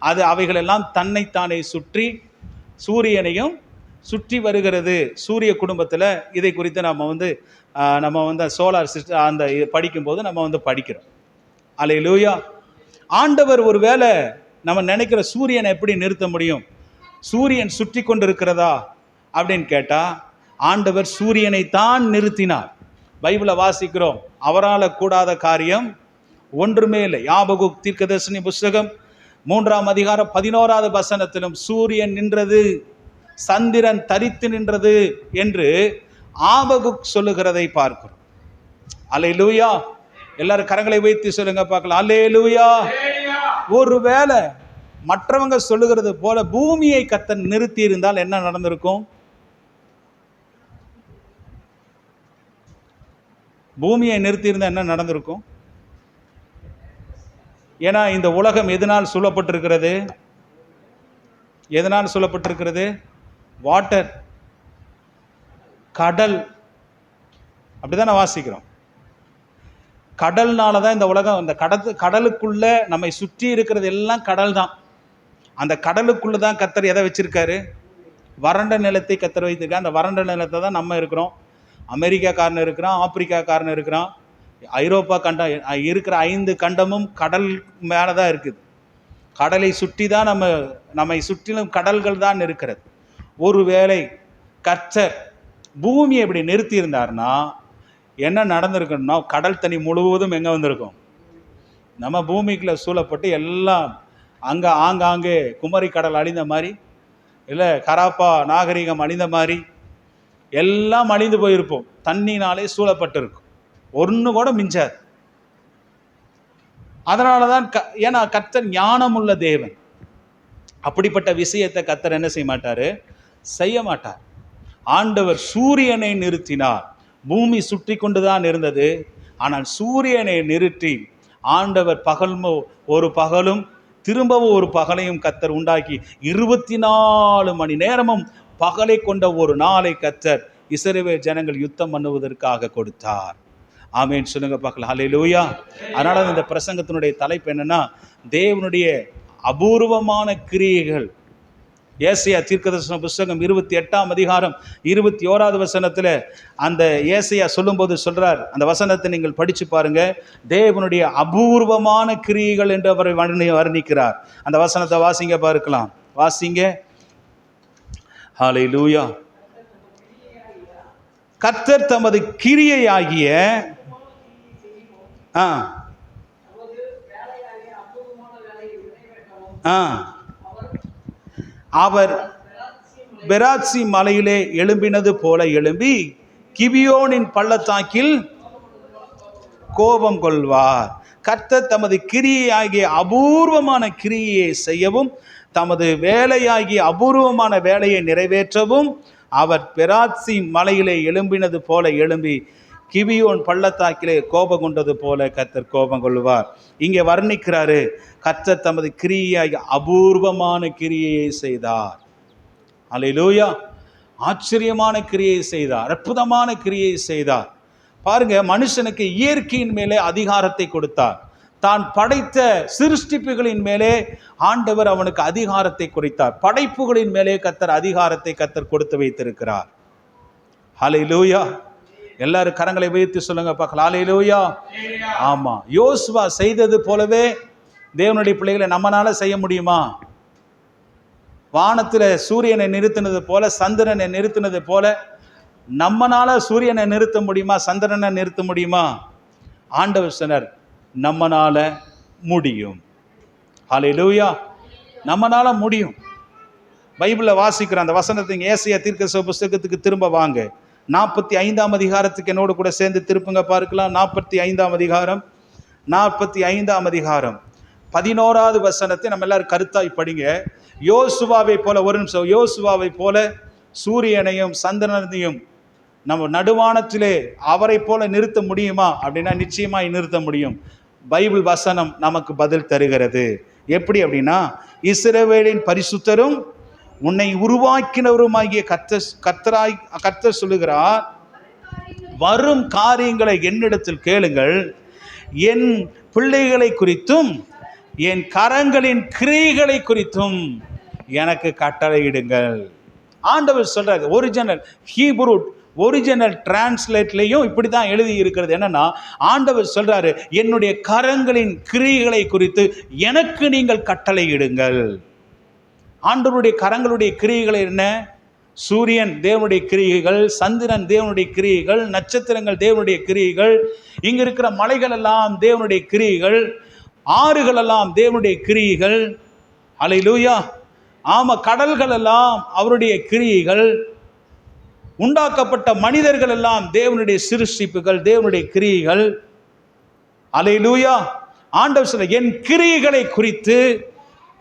அது அவைகளெல்லாம் தன்னைத்தானே சுற்றி சூரியனையும் சுற்றி வருகிறது. சூரிய குடும்பத்தில் இதை குறித்து நம்ம சோலார் சிஸ்டம் அந்த படிக்கும்போது நம்ம படிக்கிறோம். அல்லேலூயா. ஆண்டவர் ஒருவேளை நம்ம நினைக்கிற சூரியனை எப்படி நிறுத்த முடியும்? சூரியன் சுற்றி கொண்டு இருக்கிறதா அப்படின்னு கேட்டா, ஆண்டவர் சூரியனை தான் நிறுத்தினார். பைபிளை வாசிக்கிறோம், அவரால் கூடாத காரியம் ஒன்றுமே இல்லை. யாபகுக் தீர்க்கதரிசனி புஸ்தகம் 3ஆம் அதிகாரம் 11வது வசனத்திலும் சூரியன் நின்றது, சந்திரன் தரித்து நின்றது என்று ஆபகுக் சொல்லுகிறதை பார்க்கிறோம். அல்லேலூயா. எல்லாரும் கரங்களை வைத்து சொல்லுங்க பார்க்கலாம், அல்லேலூயா. ஒருவேளை மற்றவங்க சொல்லுகிறது போல பூமியை கர்த்தர் நிறுத்தி இருந்தால் என்ன நடந்திருக்கும்? பூமியை நிறுத்தி இருந்தால் என்ன நடந்திருக்கும்? ஏன்னா இந்த உலகம் எதனால் சூழப்பட்டிருக்கிறது? எதனால் சூழப்பட்டிருக்கிறது? வாட்டர், கடல். அப்படிதான் நான் வாசிக்கிறோம். கடல்னால தான் இந்த உலகம், இந்த கடலுக்குள்ள நம்மை சுற்றி இருக்கிறது எல்லாம் கடல் தான். அந்த கடலுக்குள்ள தான் கர்த்தர் எதை வச்சிருக்காரு? வறண்ட நிலத்தை கர்த்தர் வைத்திருக்காரு. அந்த வறண்ட நிலத்தை தான் நம்ம இருக்கிறோம். அமெரிக்காக்காரன் இருக்கிறான், ஆப்பிரிக்காக்காரன் இருக்கிறான், ஐரோப்பா கண்டம் இருக்கிற 5 கண்டமும் கடல் மேலே தான் இருக்குது. கடலை சுற்றி தான் நம்மை சுற்றிலும் கடல்கள் தான் இருக்கிறது. ஒருவேளை கர்த்தர் பூமியை இப்படி நிறுத்தி இருந்தார்னா என்ன நடந்திருக்கணும்னா, கடல் தண்ணி முழுவதும் எங்கே வந்திருக்கும்? நம்ம பூமிக்குள்ள சூழப்பட்டு எல்லாம் ஆங்காங்கே குமரி கடல் அழிந்த மாதிரி, இல்லை கராப்பா நாகரிகம் அழிந்த மாதிரி எல்லாம் அழிந்து போயிருப்போம். தண்ணினாலே சூழப்பட்டு இருக்கும், ஒன்று கூட மிஞ்சாது. அதனால தான் ஏன்னா கர்த்தர் ஞானம் உள்ள தேவன். அப்படிப்பட்ட விஷயத்தை கர்த்தர் என்ன செய்ய மாட்டாரு? செய்ய மாட்டார். ஆண்டவர் சூரியனை நிறுத்தினார். பூமி சுற்றி கொண்டுதான் இருந்தது. ஆனால் சூரியனை நிறுத்தி ஆண்டவர் ஒரு பகலும் திரும்பவும் ஒரு பகலையும் கர்த்தர் உண்டாக்கி 24 மணி நேரமும் பகலை கொண்ட ஒரு நாளை கர்த்தர் இஸ்ரவேல் ஜனங்கள் யுத்தம் பண்ணுவதற்காக கொடுத்தார். ஆமென் சொல்லுங்க பார்க்கலாம், அல்லேலூயா. அதனால இந்த பிரசங்கத்தினுடைய தலைப்பு என்னன்னா, தேவனுடைய அபூர்வமான கிரியைகள். ஏசாயா தீர்க்கதரிசன புஸ்தகம் 28ஆம் அதிகாரம் 21வது வசனத்தில் அந்த ஏசாயா சொல்லும்போது சொல்றார், அந்த வசனத்தை நீங்கள் படிச்சு பாருங்க. தேவனுடைய அபூர்வமான கிரியைகள் என்று அவரை வர்ணிக்கிறார். அந்த வசனத்தை வாசிங்க பார்க்கலாம், வாசிங்க. ஹல்லேலூயா. கர்த்தர் தமது கிரியையாகிய அவர் பெராத்சி மலையிலே எழும்பினது போல எழும்பி கிபியோனின் பள்ளத்தாக்கில் கோபம் கொள்வார். கர்த்தர் தமது கிரியையாகிய அபூர்வமான கிரியையை செய்யவும் தமது வேலையாகிய அபூர்வமான வேலையை நிறைவேற்றவும் அவர் பெராத்சி மலையிலே எழும்பினது போல எழும்பி கிபியோன் பள்ளத்தாக்கிலே கோபம் கொண்டது போல கர்த்தர் கோபம் கொள்வார். இங்கே வர்ணிக்கிறாரு, கர்த்தர் தமது கிரியையாகிய அபூர்வமான கிரியையை செய்தார். அல்லேலூயா. ஆச்சரியமான கிரியை செய்தார், அற்புதமான கிரியை செய்தார். பாருங்க, மனுஷனுக்கு இயற்கையின் மேலே அதிகாரத்தை கொடுத்தார். தான் படைத்த சிருஷ்டிப்புகளின் மேலே ஆண்டவர் அவனுக்கு அதிகாரத்தை கொடுத்தார். படைப்புகளின் மேலே கர்த்தர் அதிகாரத்தை கர்த்தர் கொடுத்து வைத்திருக்கிறார். ஹல்லேலூயா. எல்லாரும் கரங்களை உயர்த்தி சொல்லுங்க பார்க்கலாம். ஹல்லேலூயா. ஆமா, யோசுவா செய்தது போலவே தேவனுடைய பிள்ளைகளை நம்மனால செய்ய முடியுமா? வானத்தில் சூரியனை நிறுத்தினது போல, சந்திரனை நிறுத்தினது போல நம்மனால சூரியனை நிறுத்த முடியுமா? சந்திரனை நிறுத்த முடியுமா? ஆண்டவர் சொன்னார், நம்மனால முடியும். ஹல்லேலூயா. நம்மனால முடியும். பைபிளில் வாசிக்கிற அந்த வசனத்தை ஏசாயா தீர்க்கதரிசி புஸ்தகத்துக்கு திரும்ப வாங்க. 45ஆம் அதிகாரத்துக்கு என்னோடு கூட சேர்ந்து திருப்புங்க பார்க்கலாம். 45ஆம் அதிகாரம் 45ஆம் அதிகாரம் 11வது வசனத்தை நம்ம எல்லாரும் கருத்தாய் படிங்க. யோசுவாவை போல, ஒரு நிமிஷம், யோசுவாவை போல சூரியனையும் சந்திரனையும் நம்ம நடுவானத்திலே அவரை போல நிறுத்த முடியுமா அப்படின்னா நிச்சயமாய் நிறுத்த முடியும். பைபிள் வசனம் நமக்கு பதில் தருகிறது. எப்படி அப்படின்னா, இஸ்ரவேலின் பரிசுத்தரும் உன்னை உருவாக்கினவருமாகிய கர்த்தர் சொல்லுகிறார், வரும் காரியங்களை என்னிடத்தில் கேளுங்கள், என் பிள்ளைகளை குறித்தும் என் கரங்களின் கிரியைகளை குறித்தும் எனக்கு கட்டளையிடுங்கள். ஆண்டவர் சொல்றாரு. ஒரிஜினல் ஹீப்ரூ ஒரிஜினல் டிரான்ஸ்லேட்லையும் இப்படி தான் எழுதி இருக்கிறது. என்னன்னா, ஆண்டவர் சொல்றாரு, என்னுடைய கரங்களின் கிரியைகளை குறித்து எனக்கு நீங்கள் கட்டளையிடுங்கள். ஆண்டவருடைய கரங்களுடைய கிரியைகள் என்ன? சூரியன் தேவனுடைய கிரியைகள், சந்திரன் தேவனுடைய கிரியைகள், நட்சத்திரங்கள் தேவனுடைய கிரியைகள், இங்க இருக்கிற மலைகள் எல்லாம் தேவனுடைய கிரியைகள், ஆறுகள் எல்லாம் தேவனுடைய கிரியைகள். அல்லேலூயா. ஆமா, கடல்கள் எல்லாம் அவருடைய கிரியைகள். உண்டாக்கப்பட்ட மனிதர்கள் எல்லாம் தேவனுடைய சிருஷ்டிப்புகள், தேவனுடைய கிரியைகள். அல்லேலூயா. ஆண்டவர் சொல்ற, என் கிரியைகளை குறித்து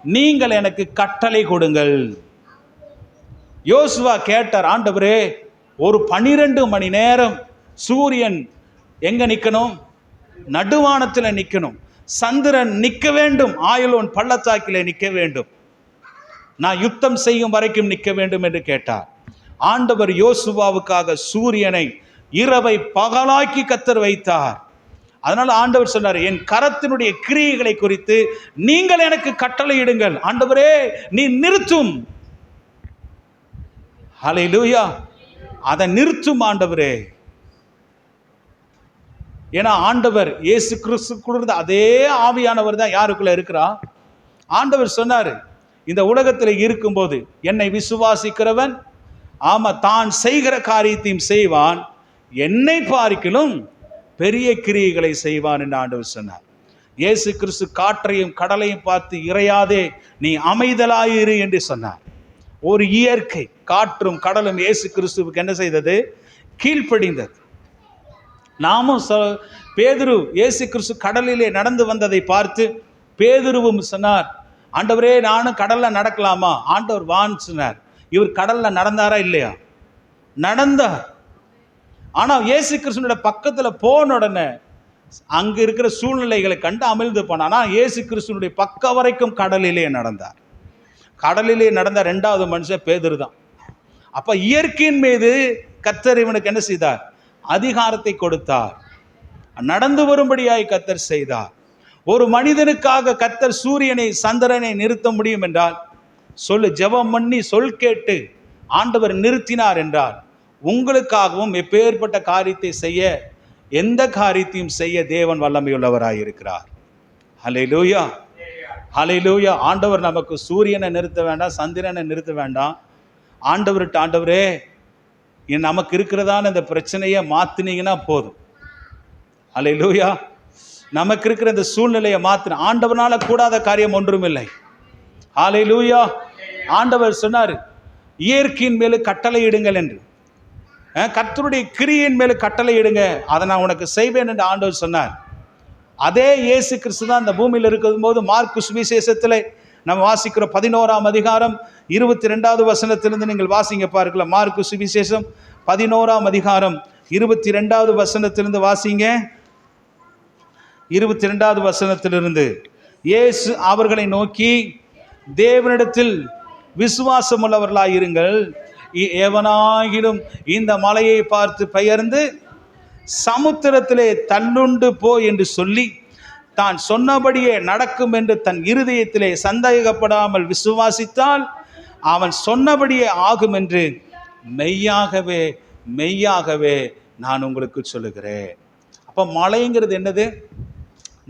நீங்கள் எனக்கு கட்டளை கொடுங்கள். யோசுவா கேட்டார், ஆண்டவரே, ஒரு 12 மணி நேரம் சூரியன் எங்க நிக்கணும்? நடுவானத்தில் நிக்கணும். சந்திரன் நிக்க வேண்டும், ஆயலோன் பள்ளத்தாக்கிலே நிக்க வேண்டும். நான் யுத்தம் செய்யும் வரைக்கும் நிக்க வேண்டும் என்று கேட்டார். ஆண்டவர் யோசுவாவுக்காக சூரியனை இரவை பகலாக்கி கர்த்தர் வைத்தார். அதனால ஆண்டவர் சொன்னார், என் கரத்தினுடைய கிரியைகளை குறித்து நீங்கள் எனக்கு கட்டளையிடுங்கள். ஆண்டவரே, நீ நிறுத்தும். ஹல்லேலூயா. அதை நிறுத்தும் ஆண்டவரே. ஏன்னா ஆண்டவர் இயேசு கிறிஸ்துக்குள்ள அதே ஆவியானவர் தான் யாருக்குள்ள இருக்கிறா. ஆண்டவர் சொன்னார், இந்த உலகத்தில் இருக்கும்போது என்னை விசுவாசிக்கிறவன் ஆமா தான் செய்கிற காரியத்தையும் செய்வான், என்னை பார்க்கிலும் பெரிய கிரியைகளை செய்வான் என்று ஆண்டவர் சொன்னார். இயேசு கிறிஸ்து காற்றையும் கடலையும் பார்த்து இறையாதே, நீ அமைதலாயிரு என்று சொன்னார். ஒரு இயற்கை காற்றும் கடலும் இயேசு கிறிஸ்துவுக்கு என்ன செய்தது? கீழ்ப்படிந்தது. நாமும் பேதுரு இயேசு கிறிஸ்து கடலிலே நடந்து வந்ததை பார்த்து பேதுருவும் சொன்னார், ஆண்டவரே, நானும் கடல்ல நடக்கலாமா? ஆண்டவர் வான்னு சொன்னார். இவர் கடல்ல நடந்தாரா இல்லையா? நடந்தார். ஆனால் இயேசு கிறிஸ்துவோட பக்கத்தில் போன உடனே அங்கே இருக்கிற சூழ்நிலைகளை கண்டு அமிழ்ந்து போனார். ஆனால் இயேசு கிறிஸ்துவனுடைய பக்கம் வரைக்கும் கடலிலே நடந்தார். கடலிலே நடந்த 2வது மனுஷன் பேதுரு தான். அப்போ இயற்கையின் மீது கர்த்தர் இவனுக்கு என்ன செய்தார்? அதிகாரத்தை கொடுத்தார். நடந்து வரும்படியாய் கர்த்தர் செய்தார். ஒரு மனிதனுக்காக கர்த்தர் சூரியனை சந்திரனை நிறுத்த முடியும் என்றால் சொல்லு, ஜெபம் பண்ணி சொல் கேட்டு ஆண்டவர் நிறுத்தினார் என்றால் உங்களுக்காகவும் எப்பேற்பட்ட காரியத்தை செய்ய, எந்த காரியத்தையும் செய்ய தேவன் வல்லமையுள்ளவராய் இருக்கிறார். ஹல்லேலூயா, ஹல்லேலூயா. ஆண்டவர் நமக்கு சூரியனை நிறுத்த வேண்டாம், சந்திரனை நிறுத்த வேண்டாம். ஆண்டவர்கிட்ட, ஆண்டவரே, நமக்கு இருக்கிறதான இந்த பிரச்சனையை மாற்றினீங்கன்னா போதும். அல்லேலூயா. நமக்கு இருக்கிற இந்த சூழ்நிலையை மாற்றின ஆண்டவனால கூடாத காரியம் ஒன்றும் இல்லை. அல்லேலூயா. ஆண்டவர் சொன்னார், இயற்கையின் மேலே கட்டளை இடுங்கள் என்று. கர்த்தருடைய கிரியின் மேலே கட்டளை இடுங்க, அதை நான் உனக்கு செய்வேன் என்று ஆண்டவர் சொன்னார். அதே இயேசு கிறிஸ்து தான் இந்த பூமியில் இருக்கும் போது மார்க்கு சுவிசேஷத்தில் நம்ம வாசிக்கிற 11ஆம் அதிகாரம் 22வது வசனத்திலிருந்து நீங்கள் வாசிங்க பார்க்கலாம். மார்க்கு சுவிசேஷம் 11ஆம் அதிகாரம் 22வது வசனத்திலிருந்து வாசிங்க. 22வது வசனத்திலிருந்து, இயேசு அவர்களை நோக்கி, தேவனிடத்தில் விசுவாசம் உள்ளவர்களாயிருங்கள், எவனாகிலும் இந்த மலையை பார்த்து பெயர்ந்து சமுத்திரத்திலே தள்ளுண்டு போ என்று சொல்லி தான் சொன்னபடியே நடக்கும் என்று தன் இருதயத்திலே சந்தேகப்படாமல் விசுவாசித்தால் அவன் சொன்னபடியே ஆகும் என்று மெய்யாகவே மெய்யாகவே நான் உங்களுக்கு சொல்லுகிறேன். அப்போ மலைங்கிறது என்னது?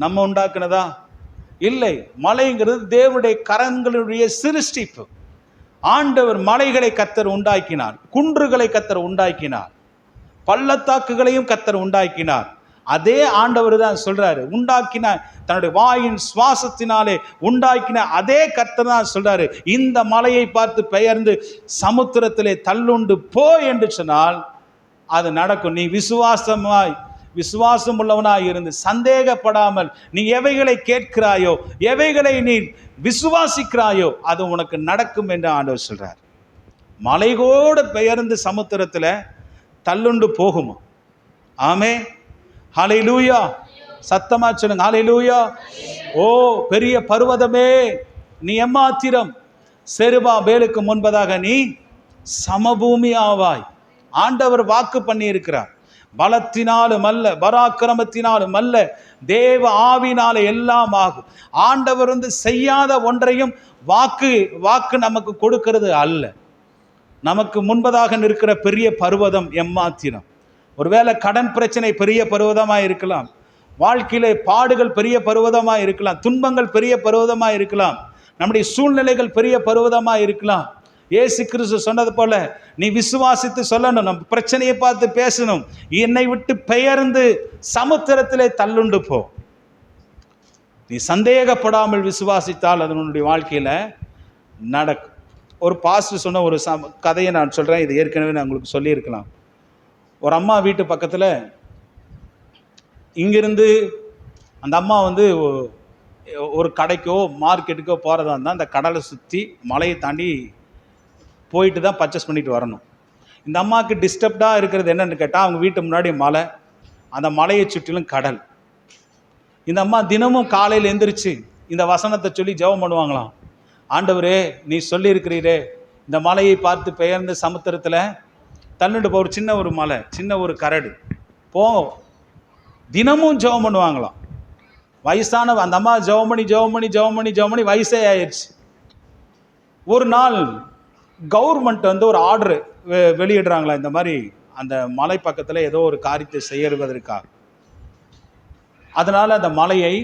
நம்ம உண்டாக்குனதா? இல்லை. மலைங்கிறது தேவனுடைய கரங்களுடைய சிருஷ்டிப்பு. ஆண்டவர் மலைகளை கர்த்தர் உண்டாக்கினார், குன்றுகளை கர்த்தர் உண்டாக்கினார், பள்ளத்தாக்குகளையும் கர்த்தர் உண்டாக்கினார். அதே ஆண்டவர் தான் சொல்றாரு, உண்டாக்கின தன்னுடைய வாயின் சுவாசத்தினாலே உண்டாக்கின அதே கர்த்தர் தான் சொல்றாரு, இந்த மலையை பார்த்து பெயர்ந்து சமுத்திரத்திலே தள்ளுண்டு போ என்று சொன்னால் அது நடக்கும். நீ விசுவாசம் உள்ளவனாய் இருந்து சந்தேகப்படாமல் நீ எவைகளை கேட்கிறாயோ, எவைகளை நீ விசுவாசிக்கிறாயோ அது உனக்கு நடக்கும் என்று ஆண்டவர் சொல்றார். மலைகோடு பெயர்ந்து சமுத்திரத்தில் தள்ளுண்டு போகுமா? ஆமே. ஹல்லேலூயா. சத்தமா சொல்லுங்க, ஹல்லேலூயா. ஓ பெரிய பர்வதமே, நீ எம்மாத்திரம், செருபாபேலுக்கு முன்பதாக நீ சமபூமி ஆவாய். ஆண்டவர் வாக்கு பண்ணி இருக்கிறார். பலத்தினாலும் அல்ல, பராக்கிரமத்தினாலும் அல்ல, தேவ ஆவினால எல்லாம் ஆகும். ஆண்டவர் செய்யாத ஒன்றையும் வாக்கு நமக்கு கொடுக்கிறது அல்ல. நமக்கு முன்பதாக நிற்கிற பெரிய பர்வதம் எம்மாத்திரம். ஒருவேளை கடன் பிரச்சனை பெரிய பர்வதமாக இருக்கலாம், வாழ்க்கையிலே பாடுகள் பெரிய பர்வதமாக இருக்கலாம், துன்பங்கள் பெரிய பர்வதமாக இருக்கலாம், நம்முடைய சூழ்நிலைகள் பெரிய பர்வதமாக இருக்கலாம். இயேசு கிறிஸ்து சொன்னது போல நீ விசுவாசித்து சொல்லணும், நம்ம பிரச்சனையை பார்த்து பேசணும், என்னை விட்டு பெயர்ந்து சமுத்திரத்திலே தள்ளுண்டு போ. நீ சந்தேகப்படாமல் விசுவாசித்தால் அது உன்னுடைய வாழ்க்கையில் நடக்கும். ஒரு பாஸ்டர் சொன்ன ஒரு கதையை நான் சொல்கிறேன், இது ஏற்கனவே நான் உங்களுக்கு சொல்லியிருக்கலாம். ஒரு அம்மா வீட்டு பக்கத்தில் இங்கிருந்து அந்த அம்மா ஒரு கடைக்கோ மார்க்கெட்டுக்கோ போகிறதா இருந்தால் அந்த கடலை சுற்றி மலையை தாண்டி போயிட்டு தான் பர்ச்சேஸ் பண்ணிட்டு வரணும். இந்த அம்மாவுக்கு டிஸ்டர்ப்டாக இருக்கிறது என்னென்னு கேட்டால், அவங்க வீட்டு முன்னாடி மலை, அந்த மலையை சுற்றிலும் கடல். இந்த அம்மா தினமும் காலையில் எந்திரிச்சு இந்த வசனத்தை சொல்லி ஜெபம் பண்ணுவாங்களாம். ஆண்டவரே நீ சொல்லியிருக்கிறீரே, இந்த மலையை பார்த்து பெயர்ந்து சமுத்திரத்தில் தள்ளுண்டு போ. ஒரு மலை, சின்ன ஒரு கரடு போ. தினமும் ஜெபம் பண்ணுவாங்களாம். வயசான அந்த அம்மா ஜெபம் பண்ணி வயசே ஆயிடுச்சு. ஒரு நாள் கவர்மெண்ட் ஒரு ஆர்டர் வெளியிடுறாங்களா, இந்த மாதிரி அந்த மலை பக்கத்தில் ஏதோ ஒரு காரியத்தை செய்யறதற்காக. அதனால் அந்த மலையை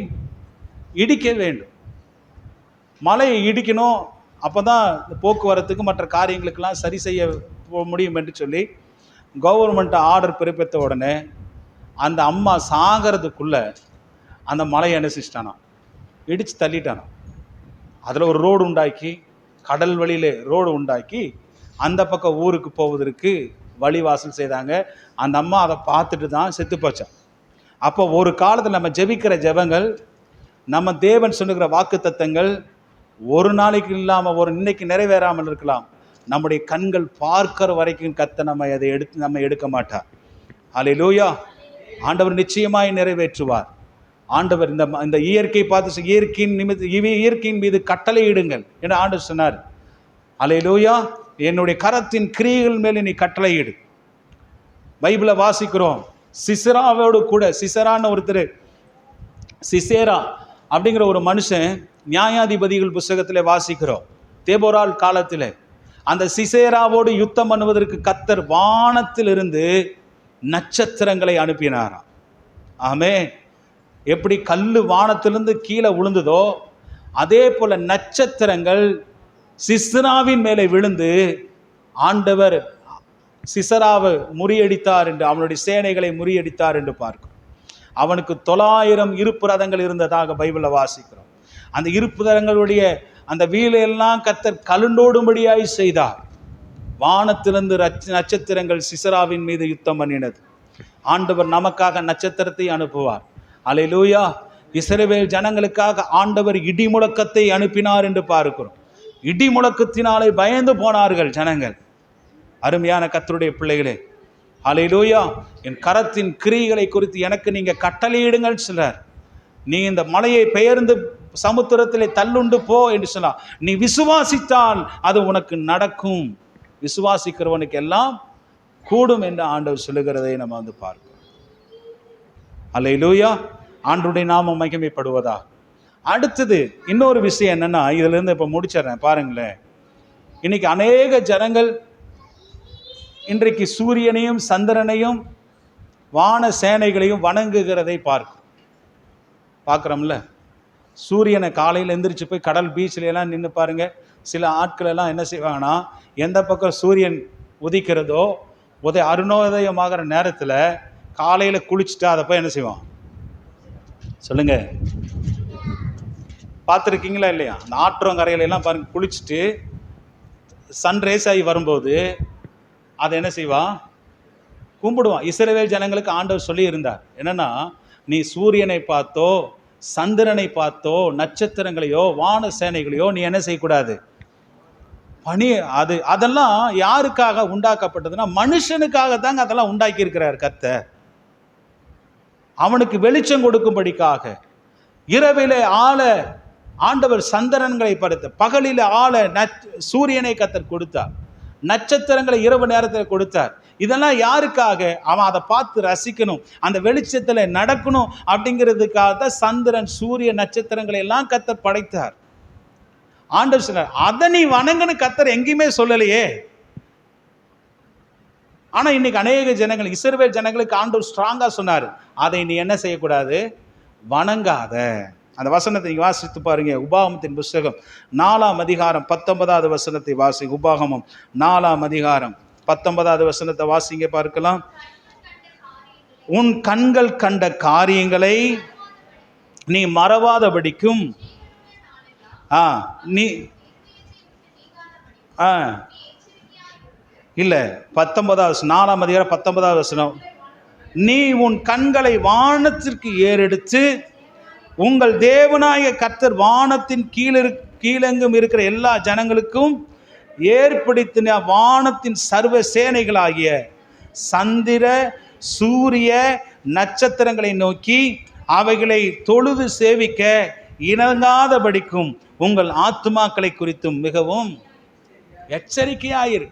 இடிக்க வேண்டும், மலையை இடிக்கணும், அப்போ தான் போக்குவரத்துக்கு மற்ற காரியங்களுக்கெல்லாம் சரி செய்ய முடியும் என்று சொல்லி கவர்மெண்ட் ஆர்டர் பிறப்பித்த உடனே அந்த அம்மா சாகிறதுக்குள்ளே அந்த மலையை அனுசிச்சிட்டானா, இடித்து தள்ளிட்டானா. அதில் ஒரு ரோடு உண்டாக்கி, கடல் வழியில் ரோடு உண்டாக்கி அந்த பக்கம் ஊருக்கு போவதற்கு வழிவாசல் செய்தாங்க. அந்த அம்மா அதை பார்த்துட்டு தான் செத்து போச்சான். அப்போ ஒரு காலத்தில் நம்ம ஜெபிக்கிற ஜெபங்கள், நம்ம தேவன் சொல்லுகிற வாக்கு தத்தங்கள் ஒரு நாளைக்கு இல்லாமல் ஒரு இன்னைக்கு நிறைவேறாமல் இருக்கலாம். நம்முடைய கண்கள் பார்க்கிற வரைக்கும் கர்த்தர் நம்ம எடுக்க மாட்டார். அல்லேலூயா. ஆண்டவர் நிச்சயமாய் நிறைவேற்றுவார். ஆண்டவர் இந்த இயற்கை பார்த்து இயற்கையின் மீது கட்டளை இடுங்கள் என்று ஆண்டவர் சொன்னார். அல்லேலூயா. என்னுடைய கரத்தின் கிரியைகள் மேலே நீ கட்டளையிடு. பைபிளை வாசிக்கிறோம். சிசராவோடு கூட, சிசரான்னு ஒருத்தர், சிசேரா அப்படிங்கிற ஒரு மனுஷன் நியாயாதிபதிகள் புஸ்தகத்தில் வாசிக்கிறோம். தேபோரால் காலத்தில் அந்த சிசேராவோடு யுத்தம் பண்ணுவதற்கு கர்த்தர் வானத்திலிருந்து நட்சத்திரங்களை அனுப்பினாராம். ஆமே. எப்படி கல்லு வானத்திலிருந்து கீழே விழுந்ததோ அதே போல நட்சத்திரங்கள் சிஸ்ராவின் மேலே விழுந்து ஆண்டவர் சிசராவை முறியடித்தார் என்று, அவனுடைய சேனைகளை முறியடித்தார் என்று பார்க்கிறோம். அவனுக்கு 900 இருப்பு ரதங்கள் இருந்ததாக பைபிளில் வாசிக்கிறோம். அந்த இருப்பு ரதங்களுடைய அந்த வீலையெல்லாம் கர்த்தர் கலுண்டோடும்படியாய் செய்தார். வானத்திலிருந்து நட்சத்திரங்கள் சிசராவின் மீது யுத்தம் பண்ணினது. ஆண்டவர் நமக்காக நட்சத்திரத்தை அனுப்புவார். அல்லேலூயா. இஸ்ரவேல் ஜனங்களுக்காக ஆண்டவர் இடி முழக்கத்தை அனுப்பினார் என்று பார்க்கிறோம். இடி முழக்கத்தினாலே பயந்து போனார்கள் ஜனங்கள். அருமையான கர்த்தருடைய பிள்ளைகளே, அல்லேலூயா. என் கரத்தின் கிரியைகளை குறித்து எனக்கு நீங்க கட்டளையிடுங்கள் சொல்றார். நீ இந்த மலையை பெயர்ந்து சமுத்திரத்திலே தள்ளுண்டு போ என்று சொன்னார். நீ விசுவாசித்தால் அது உனக்கு நடக்கும். விசுவாசிக்கிறவனுக்கு எல்லாம் கூடும் என்று ஆண்டவர் சொல்லுகிறதை நம்ம வந்து பார்க்கிறோம். அல்லேலூயா. ஆண்டவருடைய நாமம் மகிமைப்படுவதா. அடுத்தது இன்னொரு விஷயம் என்னன்னா, இதுல இருந்து இப்ப முடிச்சிடறேன் பாருங்களேன். இன்னைக்கு அநேக ஜனங்கள் இன்றைக்கு சூரியனையும் சந்திரனையும் வான சேனைகளையும் வணங்குகிறதை பார்க்குறோம்ல. சூரியனை காலையில் எந்திரிச்சு போய் கடல் பீச்சில் எல்லாம் நின்று பாருங்க. சில ஆட்கள் எல்லாம் என்ன செய்வாங்கன்னா, எந்த பக்கம் சூரியன் உதிக்கிறதோ அருணோதயமாகிற நேரத்தில் காலையில் குளிச்சுட்டு அதை போய் என்ன செய்வான் சொல்லுங்க, பார்த்துருக்கீங்களா இல்லையா? அந்த ஆற்றங்கரையில எல்லாம் பாருங்க, குளிச்சுட்டு சன்ரைஸ் ஆகி வரும்போது அதை என்ன செய்வான், கும்பிடுவான். இஸ்ரவேல் ஜனங்களுக்கு ஆண்டவர் சொல்லி இருந்தார் என்னன்னா, நீ சூரியனை பார்த்தோ சந்திரனை பார்த்தோ நட்சத்திரங்களையோ வான சேனைகளையோ நீ என்ன செய்யக்கூடாது, அதெல்லாம் யாருக்காக உண்டாக்கப்பட்டதுன்னா மனுஷனுக்காக தாங்க அதெல்லாம் உண்டாக்கி இருக்கிறார் கர்த்தர். அவனுக்கு வெளிச்சம் கொடுக்கும்படிக்காக. இரவிலே ஆள ஆண்டவர் சந்திரன்களை படுத்த, பகலில் ஆள சூரியனை கர்த்தர் கொடுத்தார், நட்சத்திரங்களை இரவு நேரத்தில் கொடுத்தார். இதெல்லாம் யாருக்காக? அவன் அதை பார்த்து ரசிக்கணும், அந்த வெளிச்சத்தில் நடக்கணும் அப்படிங்கிறதுக்காக தான் சந்திரன் சூரிய நட்சத்திரங்களை எல்லாம் கர்த்தர் படைத்தார். ஆண்டவர் சொன்னார், அதை நீ வணங்கன்னு கர்த்தர் எங்கேயுமே சொல்லலையே. ஆனா இன்னைக்கு அநேக ஜனங்கள், இஸ்ரவேல் ஜனங்களுக்கு ஆண்டவர் ஸ்ட்ராங்கா சொன்னார், அதை நீ என்ன செய்யக்கூடாது, வணங்காத. அந்த வசனத்தை நீங்க வாசித்து பாருங்க. உபாகமத்தின் புஸ்தகம் 4ஆம் அதிகாரம் 19வது வசனத்தை வாசி. உபாகமம் 4ஆம் அதிகாரம் 19வது வசனத்தை வாசிங்க பார்க்கலாம். உன் கண்கள் கண்ட காரியங்களை நீ மறவாதபடிக்கும் நீ இல்ல 19வது 4ஆம் அதிகாரம் 19வது வசனம், நீ உன் கண்களை வானத்திற்கு ஏறெடுத்து உங்கள் தேவனாய கர்த்தர் வானத்தின் கீழெங்கும் இருக்கிற எல்லா ஜனங்களுக்கும் ஏற்படுத்தின வானத்தின் சர்வ சேனைகளாகிய சந்திர சூரிய நட்சத்திரங்களை நோக்கி அவைகளை தொழுது சேவிக்க இணங்காதபடிக்கும் உங்கள் ஆத்துமாக்களை குறித்தும் மிகவும் எச்சரிக்கையாயிரு.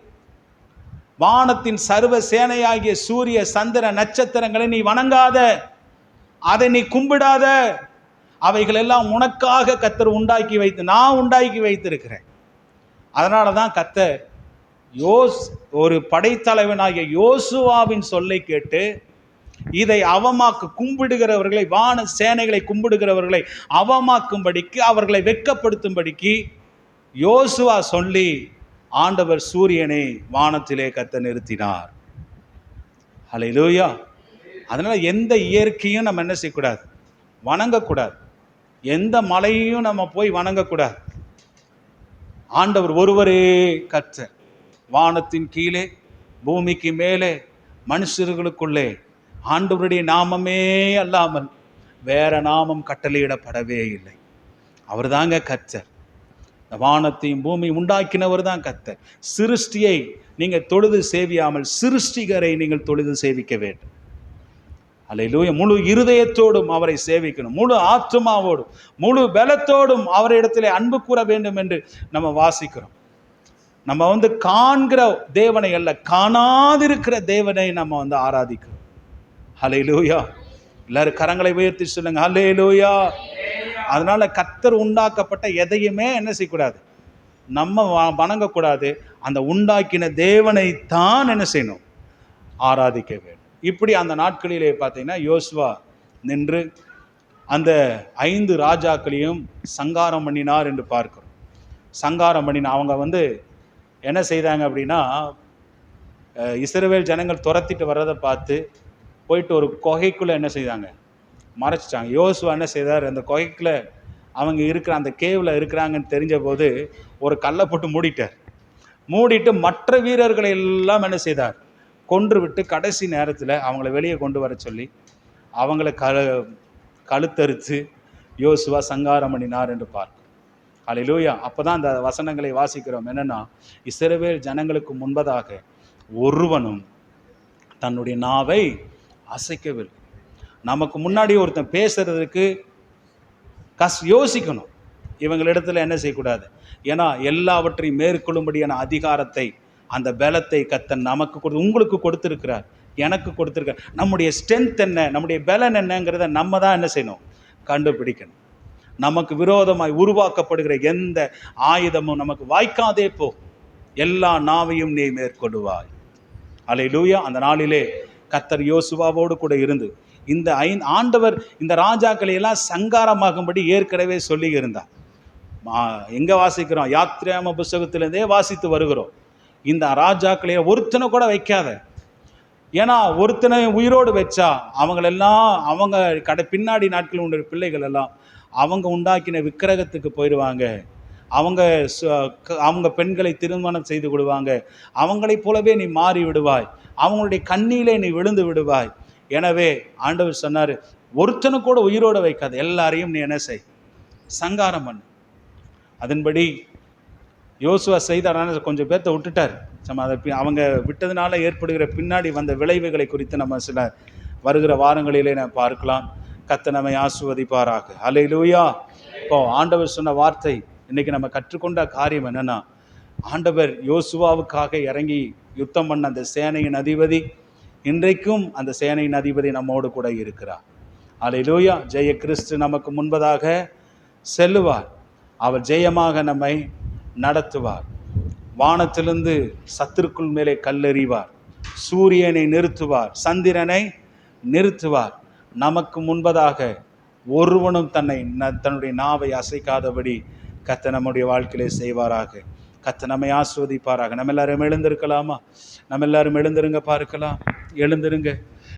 வானத்தின் சர்வ சேனையாகிய சூரிய சந்திர நட்சத்திரங்களை நீ வணங்காத, அதை நீ கும்பிடாத. அவைகள் எல்லாம் உனக்காக கர்த்தர் நான் உண்டாக்கி வைத்திருக்கிறேன். அதனால தான் கர்த்தர் ஒரு படைத்தலைவனாகிய யோசுவாவின் சொல்லை கேட்டு இதை கும்பிடுகிறவர்களை, வான சேனைகளை கும்பிடுகிறவர்களை அவமாக்கும்படிக்கு, அவர்களை வெட்கப்படுத்தும்படிக்கு யோசுவா சொல்லி ஆண்டவர் சூரியனை வானத்திலே கர்த்தர் நிறுத்தினார். ஹல்லேலூயா. அதனால எந்த இயற்கையும் நம்ம என்ன செய்யக்கூடாது, வணங்கக்கூடாது. எந்த மலையையும் நம்ம போய் வணங்கக்கூடாது. ஆண்டவர் ஒருவரே கர்த்தர். வானத்தின் கீழே பூமிக்கு மேலே மனுஷர்களுக்குள்ளே ஆண்டவருடைய நாமமே அல்லாமல் வேற நாமம் கட்டளையிடப்படவே இல்லை. அவர் தாங்க கர்த்தர். வானத்தையும் பூமி உண்டாக்கினவர் தான் கர்த்தர். சிருஷ்டியை நீங்கள் தொழுது சேவியாமல் சிருஷ்டிகரை நீங்கள் தொழுது சேவிக்க வேண்டும். அல்லேலூயா. முழு இருதயத்தோடும் அவரை சேவிக்கணும், முழு ஆத்துமாவோடும் முழு பலத்தோடும் அவரிடத்திலே அன்பு கூற வேண்டும் என்று நம்ம வாசிக்கிறோம். நம்ம காண்கிற தேவனை அல்ல, காணாதிருக்கிற தேவனை நம்ம ஆராதிக்கிறோம். ஹல்லேலூயா. எல்லாரும் கரங்களை உயர்த்தி சொல்லுங்க, ஹல்லேலூயா. அதனால கர்த்தர் உண்டாக்கப்பட்ட எதையுமே என்ன செய்யக்கூடாது, நம்ம வணங்கக்கூடாது. அந்த உண்டாக்கின தேவனை தான் என்ன செய்யணும், ஆராதிக்க வேண்டும். இப்படி அந்த நாட்களிலே பார்த்தீங்கன்னா யோசுவா நின்று அந்த 5 ராஜாக்களையும் சங்காரம் பண்ணினார் என்று பார்க்கிறோம். சங்காரம் பண்ணின அவங்க என்ன செய்தாங்க அப்படின்னா, இஸ்ரவேல் ஜனங்கள் துரத்திட்டு வர்றதை பார்த்து போயிட்டு ஒரு குகைக்குள்ளே என்ன செய்தாங்க, மறைச்சிட்டாங்க. யோசுவா என்ன செய்தார், அந்த குகைக்குள்ளே அவங்க இருக்கிற அந்த கேவில் இருக்கிறாங்கன்னு தெரிஞ்ச போது ஒரு கல்லை போட்டு மூடிட்டார். மூடிட்டு மற்ற வீரர்களை எல்லாம் என்ன செய்தார், கொன்று விட்டு கடைசி நேரத்தில் அவங்கள வெளியே கொண்டு வர சொல்லி அவங்கள கழுத்தறுத்து யோசுவா சங்காரம் பண்ணினார் என்று பார்க்கும். அல்லேலூயா. அப்போ தான் அந்த வசனங்களை வாசிக்கிறோம். என்னென்னா, இஸ்ரவேல் ஜனங்களுக்கு முன்பதாக ஒருவனும் தன்னுடைய நாவை அசைக்கவில்லை. நமக்கு முன்னாடி ஒருத்தன் பேசுறதுக்கு யோசிக்கணும், இவங்களிடத்துல என்ன செய்யக்கூடாது. ஏன்னா எல்லாவற்றையும் மேற்கொள்ளும்படியான அதிகாரத்தை, அந்த பலத்தை கர்த்தர் நமக்கு உங்களுக்கு கொடுத்துருக்கிறார், எனக்கு கொடுத்துருக்கார். நம்முடைய ஸ்ட்ரென்த் என்ன, நம்முடைய பலன் என்னங்கிறத நம்ம தான் என்ன செய்யணும், கண்டுபிடிக்கணும். நமக்கு விரோதமாய் உருவாக்கப்படுகிற எந்த ஆயுதமும் நமக்கு வாய்க்காதே போ. எல்லா நாவையும் நீ மேற்கொள்ளுவாய். அல்லேலூயா. அந்த நாளிலே கர்த்தர் யோசுவாவோடு கூட இருந்து இந்த ஆண்டவர் இந்த ராஜாக்களை எல்லாம் சங்காரமாகும்படி ஏற்கனவே சொல்லி இருந்தார். எங்க வாசிக்கிறோம், யாத்ராம புஸ்தகத்திலிருந்தே வாசித்து வருகிறோம். இந்த ராஜாக்களை ஒருத்தனை கூட வைக்காத. ஏன்னா ஒருத்தனை உயிரோடு வச்சா அவங்களெல்லாம் அவங்க பின்னாடி நாட்கள் உள்ள பிள்ளைகள் எல்லாம் அவங்க உண்டாக்கின விக்கிரகத்துக்கு போயிடுவாங்க. அவங்க பெண்களை திருமணம் செய்து கொள்வாங்க. அவங்களைப் போலவே நீ மாறி விடுவாய். அவங்களுடைய கண்ணிலே நீ விழுந்து விடுவாய். எனவே ஆண்டவர் சொன்னார், ஒருத்தனை கூட உயிரோடு வைக்காது, எல்லாரையும் நீ என்ன செய், சங்காரம் பண்ணு. அதன்படி யோசுவா செய்தாரான கொஞ்சம் பேர்த்த விட்டுட்டார். அதை அவங்க விட்டதுனால ஏற்படுகிற பின்னாடி வந்த விளைவுகளை குறித்து நம்ம சில வருகிற வாரங்களிலே நான் பார்க்கலாம். கர்த்தர் நம்மை ஆசீர்வதிப்பாராக. அல்லேலூயா. இப்போ ஆண்டவர் சொன்ன வார்த்தை, இன்னைக்கு நம்ம கற்றுக்கொண்ட காரியம் என்னன்னா, ஆண்டவர் யோசுவாவுக்காக இறங்கி யுத்தம் பண்ண அந்த சேனையின் அதிபதி இன்றைக்கும் அந்த சேனையின் அதிபதி நம்மோடு கூட இருக்கிறார். அல்லேலூயா. ஜெய கிறிஸ்து நமக்கு முன்பதாக செல்லுவார். அவர் ஜெயமாக நம்மை நடத்துவார். வானத்திலிருந்து சத்துருக்குள் மேலே கல்லெறிவார். சூரியனை நிறுத்துவார், சந்திரனை நிறுத்துவார். நமக்கு முன்பதாக ஒருவனும் தன்னுடைய நாவை அசைக்காதபடி கர்த்தர் நம்முடைய வாழ்க்கையிலே செய்வாராக. கர்த்தர் நம்மை ஆசீர்வதிப்பாராக. நம்ம எல்லாரும் எழுந்திருக்கலாமா? நம்ம எல்லாரும் எழுந்திருங்க, பார்க்கலாம். எழுந்திருங்க.